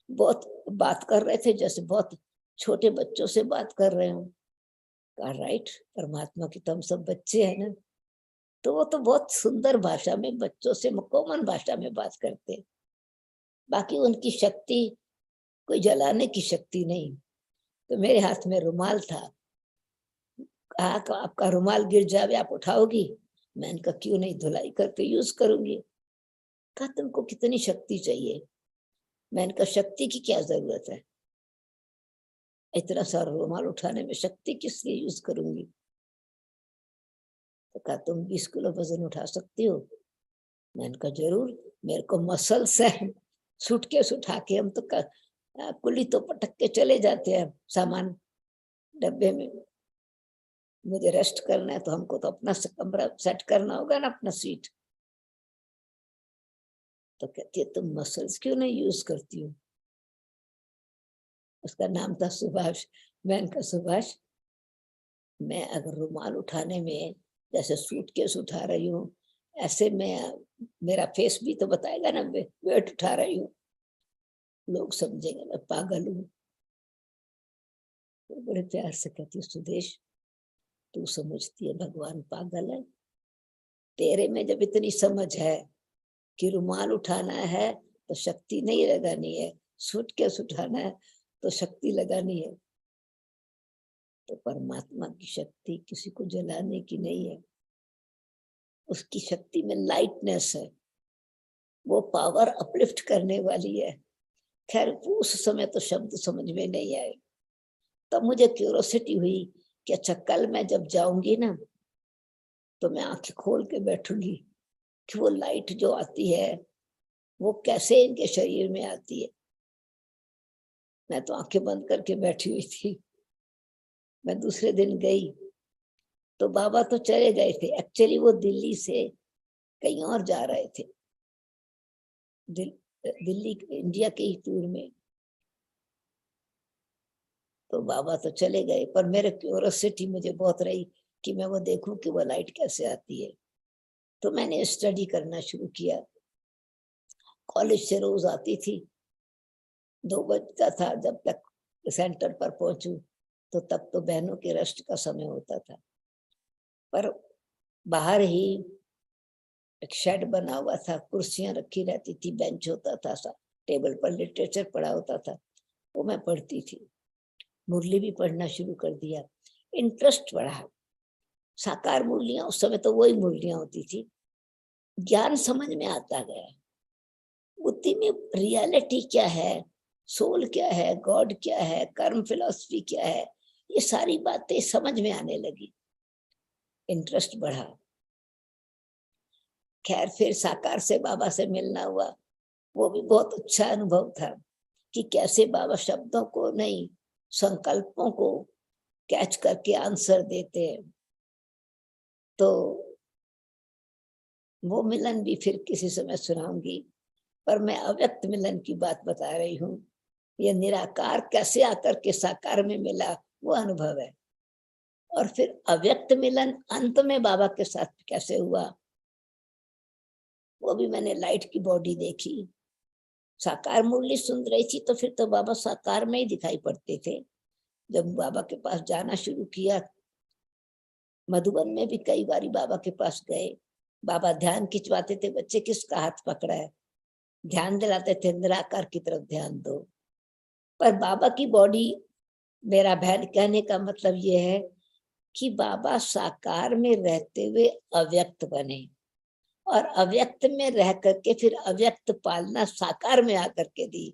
बहुत बात कर रहे थे जैसे बहुत छोटे बच्चों से बात कर रहे हो। कहा राइट, परमात्मा की तो हम सब बच्चे हैं ना। तो वो तो बहुत सुंदर भाषा में बच्चों से कॉमन भाषा में बात करते, बाकी उनकी शक्ति कोई जलाने की शक्ति नहीं। तो मेरे हाथ में रुमाल था, कहा आपका रुमाल गिर जावे आप उठाओगी? मैंने कहा क्यों नहीं, धुलाई करके यूज करूंगी। कहा तुमको कितनी शक्ति चाहिए? मैंने कहा शक्ति की क्या जरूरत है, इतना सारा रुमाल उठाने में शक्ति किस लिए यूज करूंगी? तो कहा तुम 20 किलो वजन उठा सकती हो? मैंने कहा जरूर, मेरे को मसल्स है, सूटकेस उठा के हम तो कुली तो पटक के चले जाते हैं सामान डब्बे में। मुझे रेस्ट करना है तो हमको तो अपना कमरा सेट करना होगा ना, अपना सीट। तो कहती है तुम मसल्स क्यों नहीं यूज करती हो? उसका नाम था सुभाष। मैंने कहा सुभाष, मैं अगर रुमाल उठाने में जैसे सूटकेस उठा रही हूँ, ऐसे मैं, मेरा फेस भी तो बताएगा ना वेट उठा रही हूँ, लोग समझेंगे मैं पागल हूँ। तो बड़े प्यार से कहती है सुदेश, तू समझती है भगवान पागल है? तेरे में जब इतनी समझ है कि रुमाल उठाना है तो शक्ति नहीं लगानी है, सूटकेस उठाना है तो शक्ति लगानी है। तो परमात्मा की शक्ति किसी को जलाने की नहीं है, उसकी शक्ति में लाइटनेस है, वो पावर अपलिफ्ट करने वाली है। खैर उस समय तो शब्द समझ में नहीं आए, तब मुझे क्यूरोसिटी हुई कि अच्छा कल मैं जब जाऊंगी ना तो मैं आंखें खोल के बैठूंगी कि वो लाइट जो आती है वो कैसे इनके शरीर में आती है। मैं तो आंखें बंद करके बैठी हुई थी। मैं दूसरे दिन गई तो बाबा तो चले गए थे, एक्चुअली वो दिल्ली से कहीं और जा रहे थे, दिल्ली इंडिया के ही टूर में। तो बाबा तो चले गए, पर मेरे क्यूरोसिटी मुझे बहुत रही कि मैं वो देखूं कि वो लाइट कैसे आती है। तो मैंने स्टडी करना शुरू किया। कॉलेज से रोज आती थी, 2 बजता था जब तक सेंटर पर पहुंचू, तो तब तो बहनों के रेस्ट का समय होता था। पर बाहर ही एक शेड बना हुआ था, कुर्सियां रखी रहती थी, बेंच होता था, टेबल पर लिटरेचर पढ़ा होता था, वो मैं पढ़ती थी। मुरली भी पढ़ना शुरू कर दिया, इंटरेस्ट बढ़ा। साकार मुरलियां, उस समय तो वही मुरलियां होती थी, ज्ञान समझ में आता गया। बुद्धि में रियलिटी क्या है, सोल क्या है, गॉड क्या है, कर्म फिलॉसफी क्या है, ये सारी बातें समझ में आने लगी, इंटरेस्ट बढ़ा। खैर फिर साकार से बाबा से मिलना हुआ, वो भी बहुत अच्छा अनुभव था कि कैसे बाबा शब्दों को नहीं, संकल्पों को कैच करके आंसर देते हैं। तो वो मिलन भी फिर किसी समय सुनाऊंगी, पर मैं अव्यक्त मिलन की बात बता रही हूँ। ये निराकार कैसे आकर के साकार में मिला, वो अनुभव है। और फिर अव्यक्त मिलन अंत में बाबा के साथ कैसे हुआ, वो भी मैंने लाइट की बॉडी देखी। साकार मुरली सुन रही थी तो फिर तो बाबा साकार में ही दिखाई पड़ते थे। जब बाबा के पास जाना शुरू किया, मधुबन में भी कई बारी बाबा के पास गए, बाबा ध्यान खिंचवाते थे, बच्चे किसका हाथ पकड़ा है, ध्यान दिलाते थे निराकार की तरफ ध्यान दो। पर बाबा की बॉडी, मेरा बहन कहने का मतलब ये है कि बाबा साकार में रहते हुए अव्यक्त बने, और अव्यक्त में रह करके फिर अव्यक्त पालना साकार में आकर के दी।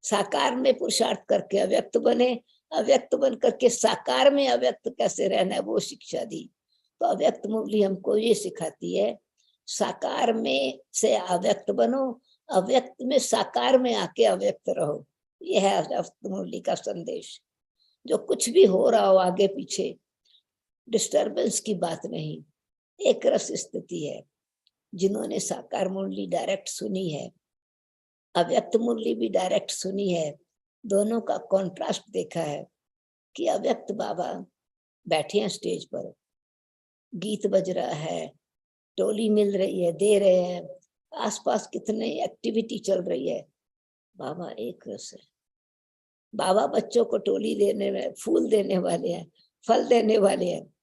साकार में पुरुषार्थ करके अव्यक्त बने, अव्यक्त बन करके साकार में अव्यक्त कैसे रहना है वो शिक्षा दी। तो अव्यक्त मुरली हमको ये सिखाती है, साकार में से अव्यक्त बनो, अव्यक्त में साकार में आके अव्यक्त रहो। यह है अव्यक्त मुरली का संदेश, जो कुछ भी हो रहा हो आगे पीछे, डिस्टरबेंस की बात नहीं, एक रस स्थिति है। जिन्होंने साकार मुरली डायरेक्ट सुनी है, अव्यक्त मुरली भी डायरेक्ट सुनी है, दोनों का कॉन्ट्रास्ट देखा है कि अव्यक्त बाबा बैठे हैं स्टेज पर, गीत बज रहा है, टोली मिल रही है, दे रहे हैं, आसपास कितने एक्टिविटी चल रही है, बाबा एक रस है। बाबा बच्चों को टोली देने में फूल देने वाले हैं, फल देने वाले हैं।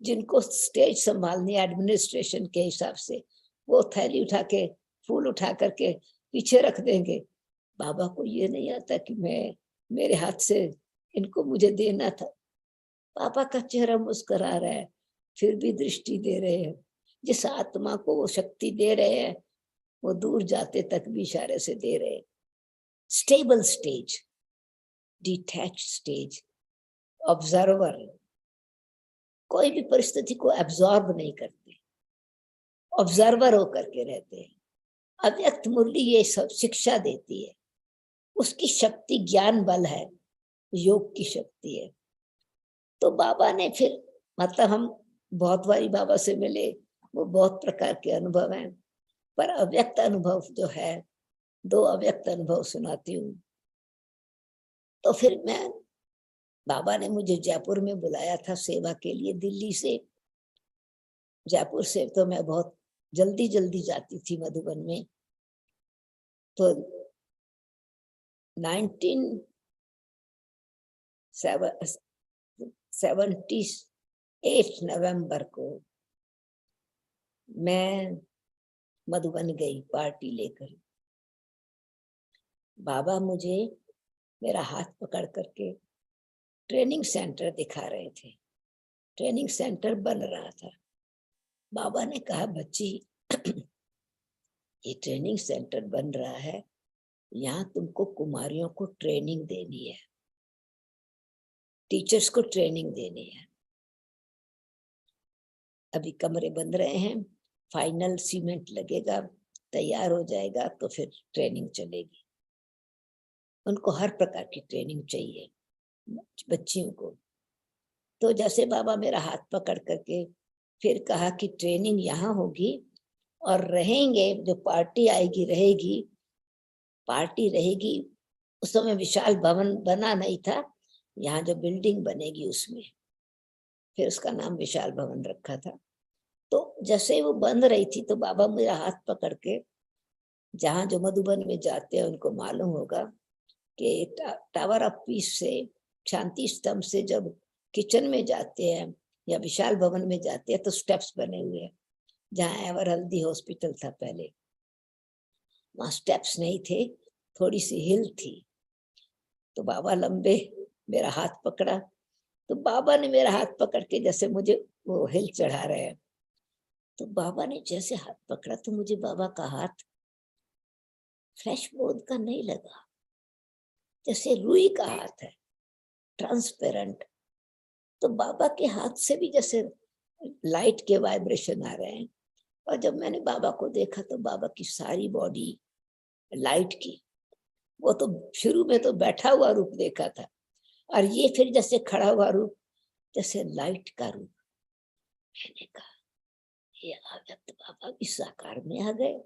जिनको स्टेज संभालनी है एडमिनिस्ट्रेशन के हिसाब से, वो थैली उठा के फूल उठा करके पीछे रख देंगे। बाबा को ये नहीं आता कि मैं मेरे हाथ से इनको मुझे देना था। पापा का चेहरा मुस्कुरा रहा है, फिर भी दृष्टि दे रहे हैं। जिस आत्मा को वो शक्ति दे रहे हैं, वो दूर जाते तक भी इशारे से दे रहे हैं। Stable stage, detached stage, observer, कोई भी परिस्थिति को एब्जॉर्ब नहीं करते, ऑब्जर्वर होकर के रहते हैं। अव्यक्त मुरली ये सब शिक्षा देती है, उसकी शक्ति ज्ञान बल है, योग की शक्ति है। तो बाबा ने फिर मतलब हम बहुत बारी बाबा से मिले, वो बहुत प्रकार के अनुभव हैं, पर अव्यक्त अनुभव जो है, 2 अव्यक्त अनुभव सुनाती हूँ। तो फिर मैं, बाबा ने मुझे जयपुर में बुलाया था सेवा के लिए, दिल्ली से। जयपुर से तो मैं बहुत जल्दी जल्दी जाती थी मधुबन में। तो 1978 नवंबर को मैं मधुबन गई पार्टी लेकर। बाबा मुझे मेरा हाथ पकड़ करके ट्रेनिंग सेंटर दिखा रहे थे। ट्रेनिंग सेंटर बन रहा था। बाबा ने कहा, बच्ची ये ट्रेनिंग सेंटर बन रहा है, यहाँ तुमको कुमारियों को ट्रेनिंग देनी है, टीचर्स को ट्रेनिंग देनी है। अभी कमरे बन रहे हैं, फाइनल सीमेंट लगेगा, तैयार हो जाएगा तो फिर ट्रेनिंग चलेगी। उनको हर प्रकार की ट्रेनिंग चाहिए बच्चियों को। तो जैसे बाबा मेरा हाथ पकड़ करके फिर कहा कि ट्रेनिंग यहाँ होगी और रहेंगे, जो पार्टी आएगी रहेगी, पार्टी रहेगी। उस समय विशाल भवन बना नहीं था, यहाँ जो बिल्डिंग बनेगी उसमें, फिर उसका नाम विशाल भवन रखा था। तो जैसे वो बन रही थी तो बाबा मेरा हाथ पकड़ के, जहाँ जो मधुबन में जाते हैं उनको मालूम होगा कि टावर ऑफ पीस से, शांति स्तंभ से जब किचन में जाते हैं या विशाल भवन में जाते हैं तो स्टेप्स बने हुए हैं। जहाँ एवर हल्दी हॉस्पिटल था पहले, वहां स्टेप्स नहीं थे, थोड़ी सी हिल थी। तो बाबा लंबे मेरा हाथ पकड़ा, तो बाबा ने मेरा हाथ पकड़ के जैसे मुझे वो हिल चढ़ा रहे हैं। तो बाबा ने जैसे हाथ पकड़ा तो मुझे बाबा का हाथ फ्लैश मोड का नहीं लगा, जैसे रुई का हाथ है, ट्रांसपेरेंट। तो बाबा के हाथ से भी जैसे लाइट के वाइब्रेशन आ रहे हैं। और जब मैंने बाबा को देखा तो बाबा की सारी बॉडी लाइट की, वो तो शुरू में तो बैठा हुआ रूप देखा था, और ये फिर जैसे खड़ा हुआ रूप, जैसे लाइट का रूप। मैंने कहा, ये अव्यक्त बाबा भी साकार में आ गए।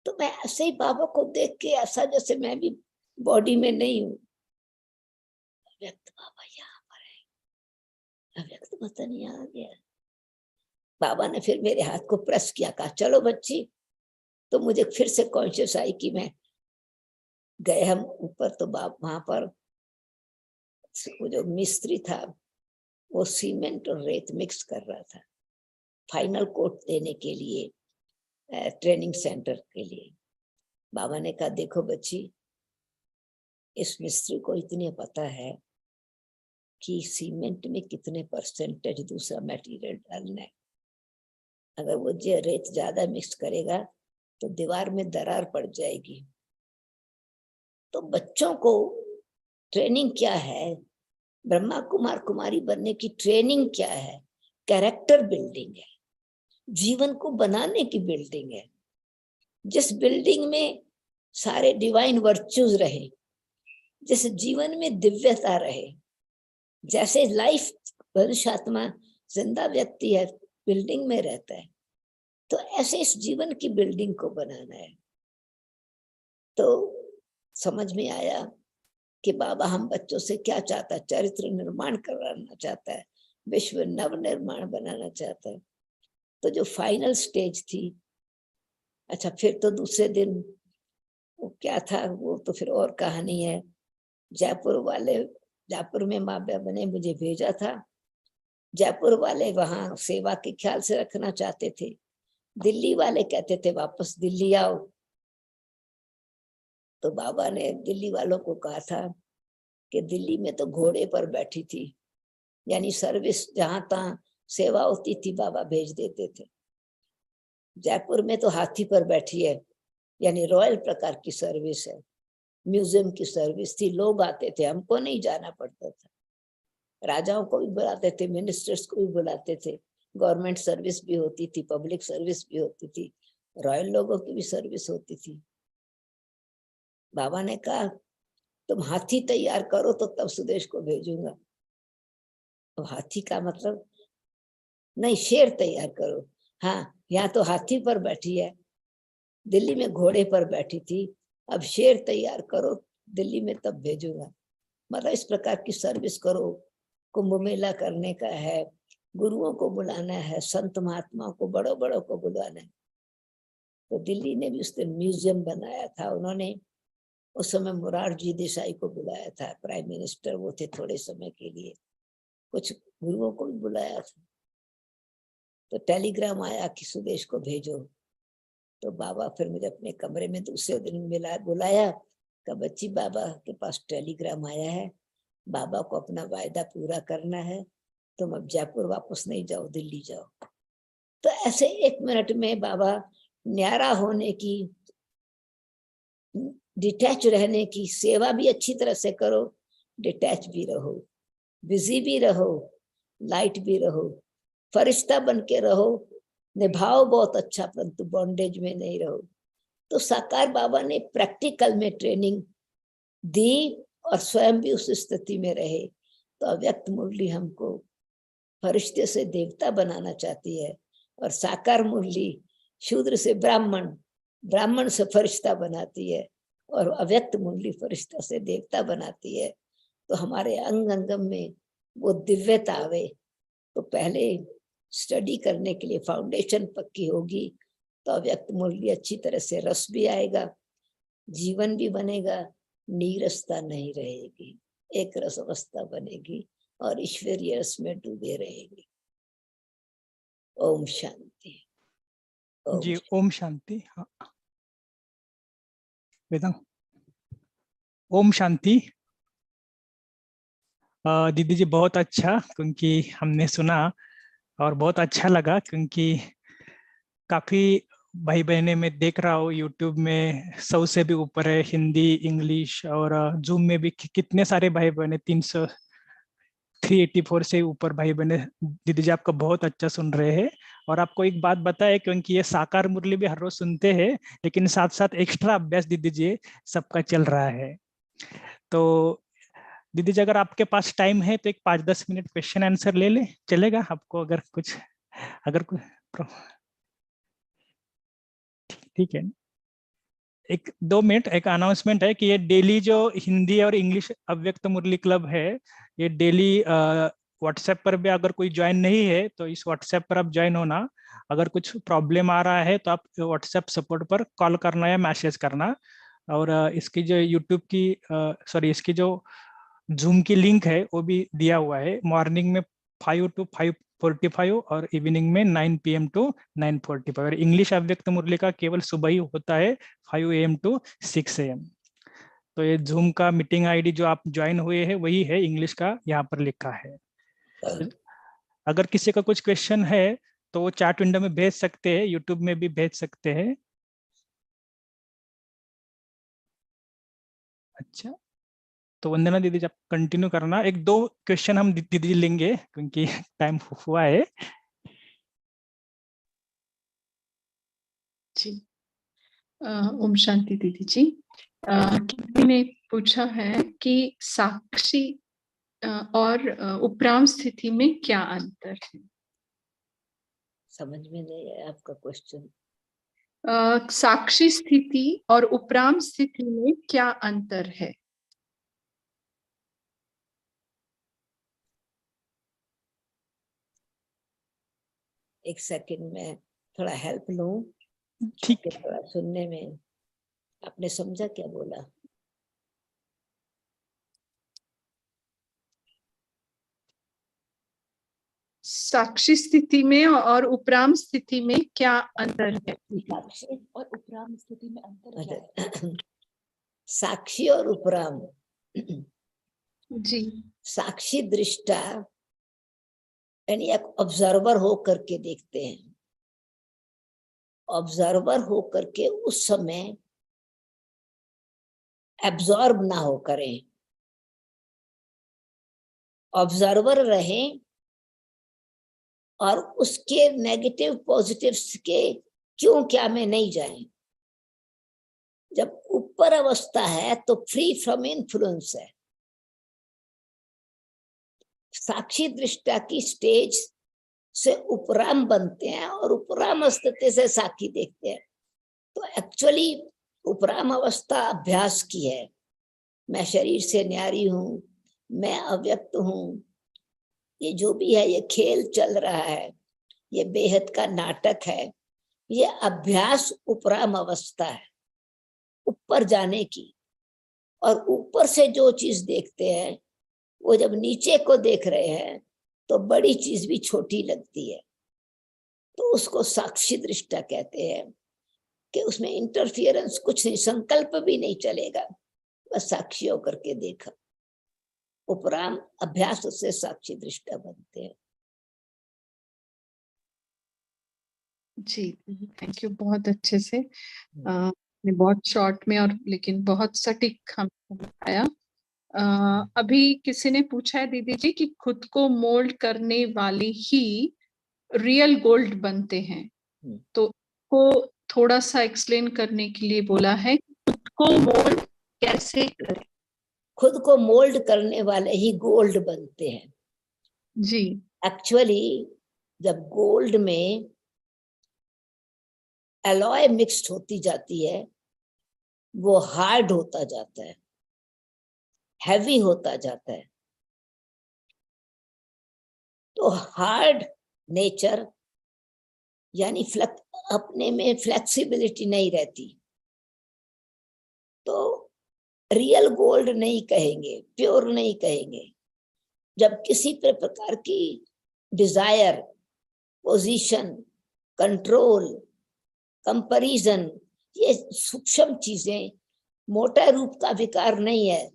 तो मैं ऐसे ही बाबा को देख के ऐसा जैसे मैं भी बॉडी में नहीं हूं, अव्यक्त बाबा यहाँ पर है, अव्यक्त वतन यहाँ आ गया। बाबा ने फिर मेरे हाथ को प्रेस किया, कहा चलो बच्ची। तो मुझे फिर से कॉन्शियस आई कि मैं गए हम ऊपर, तो वहां पर वो जो मिस्त्री था वो सीमेंट और रेत मिक्स कर रहा था फाइनल कोट देने के लिए, ट्रेनिंग सेंटर के लिए। बाबा ने कहा, देखो बच्ची, इस मिस्त्री को इतने पता है कि सीमेंट में कितने परसेंटेज दूसरा मटेरियल डालना है। अगर वो रेत ज्यादा मिक्स करेगा तो दीवार में दरार पड़ जाएगी। तो बच्चों को ट्रेनिंग क्या है, ब्रह्मा कुमार कुमारी बनने की ट्रेनिंग क्या है? कैरेक्टर बिल्डिंग है, जीवन को बनाने की बिल्डिंग है। जिस बिल्डिंग में सारे डिवाइन वर्च्यूज रहे, जिस जीवन में दिव्यता रहे, जैसे लाइफ मनुष्य आत्मा जिंदा व्यक्ति है, बिल्डिंग में रहता है, तो ऐसे इस जीवन की बिल्डिंग को बनाना है। तो समझ में आया कि बाबा हम बच्चों से क्या चाहता है, चरित्र निर्माण कराना चाहता है, विश्व नव निर्माण बनाना चाहता है। तो जो फाइनल स्टेज थी, अच्छा फिर तो दूसरे दिन वो क्या था, वो तो फिर और कहानी है। जयपुर में माँ बाबा ने मुझे भेजा था। जयपुर वाले वहां सेवा के ख्याल से रखना चाहते थे, दिल्ली वाले कहते थे वापस दिल्ली आओ। तो बाबा ने दिल्ली वालों को कहा था कि दिल्ली में तो घोड़े पर बैठी थी, यानी सर्विस जहां तहां सेवा होती थी बाबा भेज देते थे। जयपुर में तो हाथी पर बैठी है, यानी रॉयल प्रकार की सर्विस है, म्यूजियम की सर्विस थी, लोग आते थे, हमको नहीं जाना पड़ता था। राजाओं को भी बुलाते थे, मिनिस्टर्स को भी बुलाते थे, गवर्नमेंट सर्विस भी होती थी, पब्लिक सर्विस भी होती थी, रॉयल लोगों की भी सर्विस होती थी। बाबा ने कहा तुम हाथी तैयार करो तो तब सुदेश को भेजूंगा। तो हाथी का मतलब नहीं, शेर तैयार करो। हाँ, यहाँ तो हाथी पर बैठी है, दिल्ली में घोड़े पर बैठी थी, अब शेर तैयार करो, दिल्ली में तब भेजूंगा। मतलब इस प्रकार की सर्विस करो, कुंभ मेला करने का है, गुरुओं को बुलाना है, संत महात्माओं को, बड़ों बड़ों को बुलाना है। तो दिल्ली ने भी उस दिन म्यूजियम बनाया था। उन्होंने उस समय मोरारजी देसाई को बुलाया था, प्राइम मिनिस्टर वो थे थोड़े समय के लिए, कुछ गुरुओं को भी बुलाया था। तो टेलीग्राम आया कि सुदेश को भेजो। तो बाबा फिर मुझे अपने कमरे में दूसरे दिन बुलाया, कि बच्ची बाबा के पास टेलीग्राम आया है, बाबा को अपना वायदा पूरा करना है, तुम अब जयपुर वापस नहीं जाओ, दिल्ली जाओ। तो ऐसे 1 मिनट में बाबा न्यारा होने की, डिटैच रहने की, सेवा भी अच्छी तरह से करो, डिटैच भी रहो, बिजी भी रहो, लाइट भी रहो, फरिश्ता बन के रहो, निभाओ बहुत अच्छा, परंतु बॉन्डेज में नहीं रहो। तो साकार बाबा ने प्रैक्टिकल में ट्रेनिंग दी और स्वयं भी उस स्थिति में रहे। तो अव्यक्त मुरली हमको फरिश्ते से देवता बनाना चाहती है, और साकार मुरली शूद्र से ब्राह्मण, ब्राह्मण से फरिश्ता बनाती है, और अव्यक्त मुरली फरिश्ता से देवता बनाती है। तो हमारे अंग अंगम में वो दिव्यता आवे, तो पहले स्टडी करने के लिए फाउंडेशन पक्की होगी, तो अव्यक्त मुरली अच्छी तरह से रस भी आएगा, जीवन भी बनेगा, नीरसता नहीं रहेगी, एक रस अवस्था बनेगी और ईश्वरीय रस में डूबे रहेंगे। ओम शांति। जी ओम शांति। हाँ वेदांग, ओम शांति। दीदी जी बहुत अच्छा, क्योंकि हमने सुना और बहुत अच्छा लगा, क्योंकि काफी भाई बहने में देख रहा हूँ यूट्यूब में 100 से भी ऊपर है, हिंदी, इंग्लिश, और जूम में भी कितने सारे भाई बहने, 384 से ऊपर भाई बहने दीदी जी आपका बहुत अच्छा सुन रहे हैं। और आपको एक बात बताए, क्योंकि ये साकार मुरली भी हर रोज सुनते हैं, लेकिन साथ साथ एक्स्ट्रा अभ्यास दीदी जी सबका चल रहा है। तो दीदी जी अगर आपके पास टाइम है तो एक 5-10 मिनट क्वेश्चन आंसर ले ले, चलेगा आपको? अगर कुछ ठीक है। 1-2 मिनट, एक अनाउंसमेंट है कि ये डेली जो हिंदी और इंग्लिश अव्यक्त मुरली क्लब है, ये डेली व्हाट्सएप पर भी, अगर कोई ज्वाइन नहीं है तो इस व्हाट्सएप पर आप ज्वाइन होना। अगर कुछ प्रॉब्लम आ रहा है तो आप व्हाट्सएप सपोर्ट पर कॉल करना या मैसेज करना। और इसकी जो यूट्यूब की इसकी जो जूम की लिंक है वो भी दिया हुआ है। मॉर्निंग में 5 to 5:45 और इवनिंग में 9 PM to 9:45। और इंग्लिश अव्यक्त मुरली का केवल सुबह ही होता है 5 AM to 6 AM। तो ये जूम का मीटिंग आईडी जो आप ज्वाइन हुए हैं वही है, इंग्लिश का यहाँ पर लिखा है। अगर किसी का कुछ क्वेश्चन है तो वो चैट विंडो में भेज सकते हैं, यूट्यूब में भी भेज सकते हैं। अच्छा, तो वंदना दीदी आप कंटिन्यू करना। 1-2 क्वेश्चन हम दीदी लेंगे क्योंकि टाइम हुआ है। जी ओम शांति दीदी जी। किसी ने पूछा है कि साक्षी और उपराम स्थिति में क्या अंतर है? समझ में नहीं आया आपका क्वेश्चन। साक्षी स्थिति और उपराम स्थिति में क्या अंतर है? एक सेकंड में थोड़ा हेल्प लूं। ठीक है। थोड़ा सुनने में आपने समझा क्या बोला? साक्षी स्थिति में और उपराम स्थिति में क्या अंतर है? साक्षी और उपराम स्थिति में अंतर क्या है? साक्षी और उपराम। जी। साक्षी दृष्टा यानी एक ऑब्जर्वर हो करके देखते हैं। ऑब्जर्वर हो करके उस समय एब्जॉर्ब ना हो करें, ऑब्जर्वर रहें और उसके नेगेटिव पॉजिटिव्स के क्यों क्या में नहीं जाएं। जब ऊपर अवस्था है तो फ्री फ्रॉम इन्फ्लुएंस है। साक्षी दृष्टा की स्टेज से उपराम बनते हैं और उपराम स्थिति से साक्षी देखते हैं। तो एक्चुअली उपराम अवस्था अभ्यास की है। मैं शरीर से न्यारी हूं, मैं अव्यक्त हूं, ये जो भी है ये खेल चल रहा है, ये बेहद का नाटक है, ये अभ्यास उपराम अवस्था है ऊपर जाने की। और ऊपर से जो चीज देखते हैं वो जब नीचे को देख रहे हैं तो बड़ी चीज भी छोटी लगती है। तो उसको साक्षी दृष्टा कहते हैं कि उसमें इंटरफियरेंस कुछ नहीं, संकल्प भी नहीं चलेगा, बस साक्षी होकर के देखा। उपराम अभ्यास से साक्षी दृष्टा बनते हैं। जी, थैंक यू। बहुत अच्छे से बहुत शॉर्ट में और लेकिन बहुत सटीक हमने बताया। अभी किसी ने पूछा है दीदी जी कि खुद को मोल्ड करने वाले ही रियल गोल्ड बनते हैं, तो को थोड़ा सा एक्सप्लेन करने के लिए बोला है। खुद को मोल्ड कैसे करें? खुद को मोल्ड करने वाले ही गोल्ड बनते हैं। जी। एक्चुअली जब गोल्ड में एलॉय मिक्स्ड होती जाती है वो हार्ड होता जाता है, हैवी होता जाता है। तो हार्ड नेचर यानी अपने में फ्लेक्सिबिलिटी नहीं रहती, तो रियल गोल्ड नहीं कहेंगे, प्योर नहीं कहेंगे। जब किसी प्रकार की डिजायर, पोजीशन, कंट्रोल, कंपैरिजन, ये सूक्ष्म चीजें, मोटा रूप का विकार नहीं है,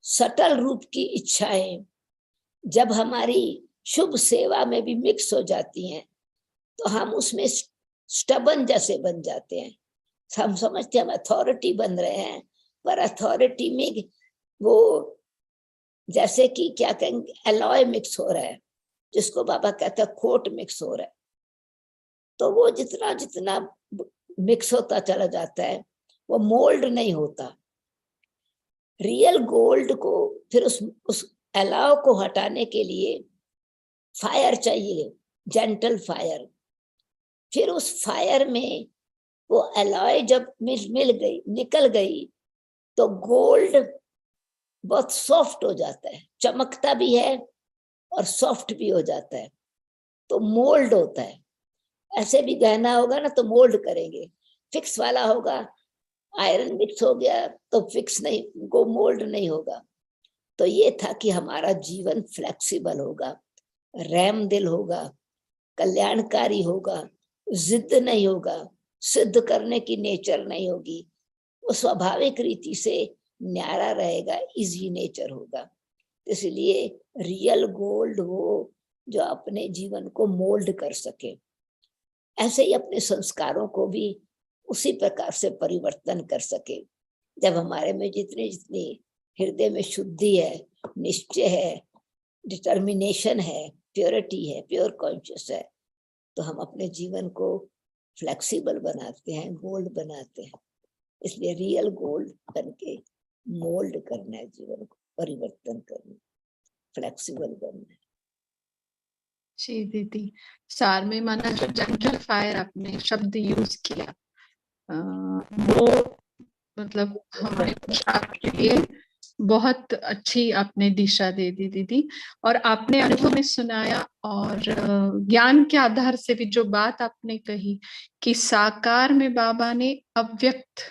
सटल रूप की इच्छाएं जब हमारी शुभ सेवा में भी मिक्स हो जाती हैं तो हम उसमें स्टबन जैसे बन जाते हैं। हम समझते हैं हम अथॉरिटी बन रहे हैं, पर अथॉरिटी में वो जैसे कि क्या कहेंगे एलॉय मिक्स हो रहा है, जिसको बाबा कहते हैं खोट मिक्स हो रहा है। तो वो जितना जितना मिक्स होता चला जाता है वो मोल्ड नहीं होता। रियल गोल्ड को फिर उस एलाव को हटाने के लिए फायर चाहिए, जेंटल फायर। फिर उस फायर में वो एलॉय जब मिल गई, निकल गई, तो गोल्ड बहुत सॉफ्ट हो जाता है, चमकता भी है और सॉफ्ट भी हो जाता है, तो मोल्ड होता है। ऐसे भी गहना होगा ना तो मोल्ड करेंगे, फिक्स वाला होगा, आयरन मिक्स हो गया तो फिक्स नहीं, वो मोल्ड नहीं होगा। तो ये था कि हमारा जीवन फ्लेक्सिबल होगा, रैम दिल होगा, कल्याणकारी होगा, जिद नहीं होगा, सिद्ध करने की नेचर नहीं होगी, वो स्वाभाविक रीति से न्यारा रहेगा, इजी नेचर होगा। इसलिए रियल गोल्ड वो जो अपने जीवन को मोल्ड कर सके। ऐसे ही अपने संस्कारों को भी उसी प्रकार से परिवर्तन कर सके। जब हमारे में जितनी जितनी हृदय में शुद्धि है, निश्चय है, डिटर्मिनेशन है, प्योरिटी है, प्योर कॉन्शियस है, तो हम अपने जीवन को फ्लेक्सिबल बनाते हैं, गोल्ड बनाते हैं। इसलिए रियल गोल्ड बन के मोल्ड करना है, जीवन को परिवर्तन करना। फ्लेक्सिबल बनना है। जी दीदी, सार में माना जो जेंटल फायर आपने शब्द यूज किया, वो मतलब हमारे पुरुषार्थ के लिए बहुत अच्छी आपने दिशा दे दी दीदी। और आपने अनुभव में सुनाया और ज्ञान के आधार से भी जो बात आपने कही कि साकार में बाबा ने अव्यक्त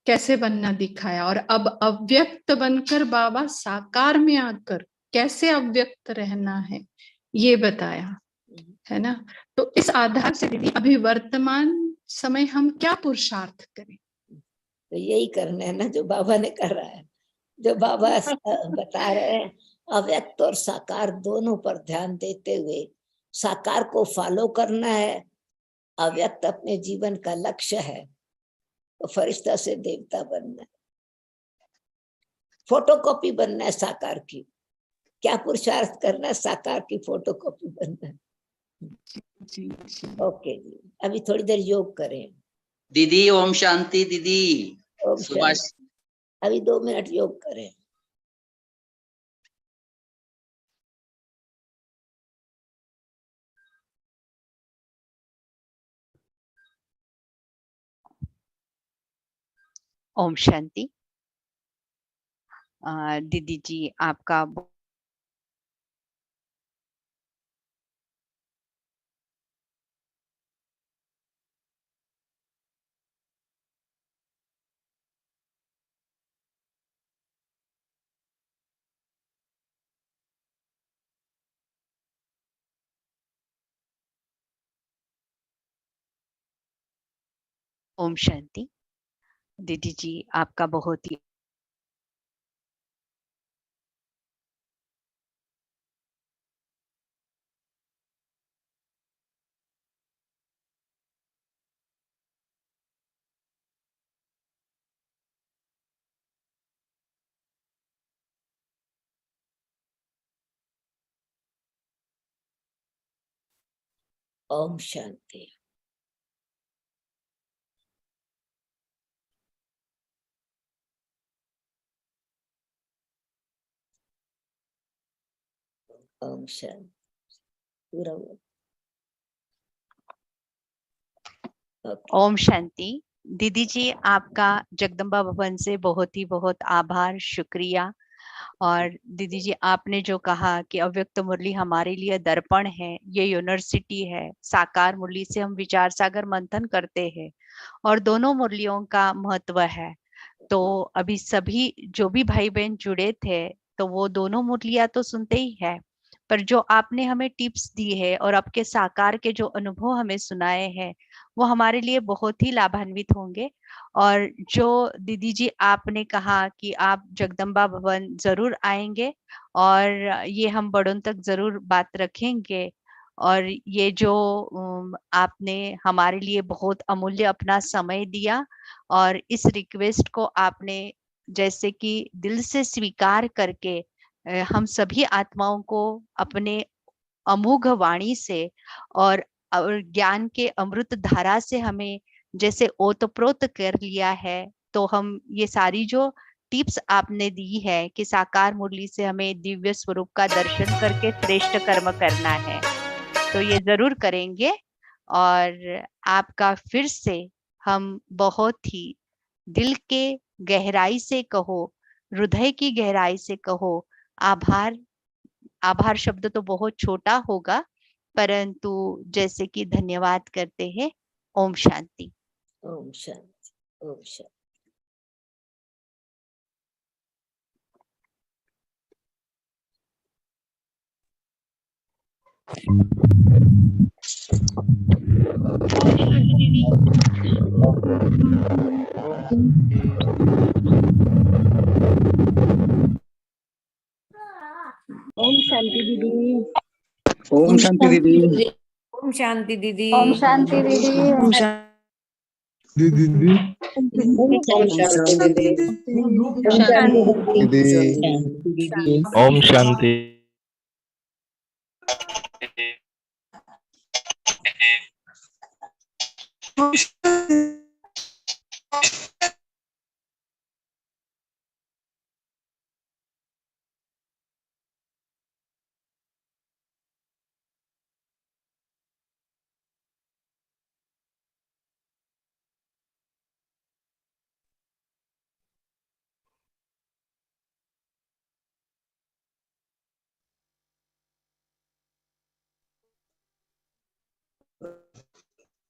कैसे बनना दिखाया, और अब अव्यक्त बनकर बाबा साकार में आकर कैसे अव्यक्त रहना है ये बताया, है ना। तो इस आधार से दीदी अभी वर्तमान समय हम क्या पुरुषार्थ करें? तो यही करना है ना जो बाबा ने करा है, जो बाबा बता रहे हैं, अव्यक्त और साकार दोनों पर ध्यान देते हुए साकार को फॉलो करना है। अव्यक्त अपने जीवन का लक्ष्य है, तो फरिश्ता से देवता बनना है, फोटोकॉपी बनना है साकार की। क्या पुरुषार्थ करना है? साकार की फोटोकॉपी बनना है। जी ओके जी, अभी थोड़ी देर योग करें। दीदी ओम शांति दीदी। ओम शांति। अभी 2 मिनट योग करें। ओम शांति। दीदी जी आपका ओम शांति। दीदी जी आपका बहुत ही ओम शांति। ओम शांति। पूरा हुआ। ओम शांति। दीदी जी आपका जगदम्बा भवन से बहुत ही बहुत आभार, शुक्रिया। और दीदी जी आपने जो कहा कि अव्यक्त मुरली हमारे लिए दर्पण है, ये यूनिवर्सिटी है, साकार मुरली से हम विचार सागर मंथन करते हैं और दोनों मुरलियों का महत्व है। तो अभी सभी जो भी भाई बहन जुड़े थे तो वो दोनों मुरलियां तो सुनते ही है, पर जो आपने हमें टिप्स दी है और आपके साकार के जो अनुभव हमें सुनाए हैं वो हमारे लिए बहुत ही लाभान्वित होंगे। और जो दीदी जी आपने कहा कि आप जगदम्बा भवन जरूर आएंगे और ये हम बड़ों तक जरूर बात रखेंगे। और ये जो आपने हमारे लिए बहुत अमूल्य अपना समय दिया और इस रिक्वेस्ट को आपने जैसे कि दिल से स्वीकार करके हम सभी आत्माओं को अपने अमोघ वाणी से और ज्ञान के अमृत धारा से हमें जैसे ओतप्रोत कर लिया है, तो हम ये सारी जो टिप्स आपने दी है कि साकार मुरली से हमें दिव्य स्वरूप का दर्शन करके श्रेष्ठ कर्म करना है, तो ये जरूर करेंगे। और आपका फिर से हम बहुत ही दिल के गहराई से कहो, हृदय की गहराई से कहो आभार। आभार शब्द तो बहुत छोटा होगा, परंतु जैसे कि धन्यवाद करते हैं। ओम शांति। ओम शांति। ओम शांति। ओम शांति दीदी। ओम शांति दीदी। ओम शांति दीदी। ओम शांति दीदी। ओम शांति दीदी। ओम शांति।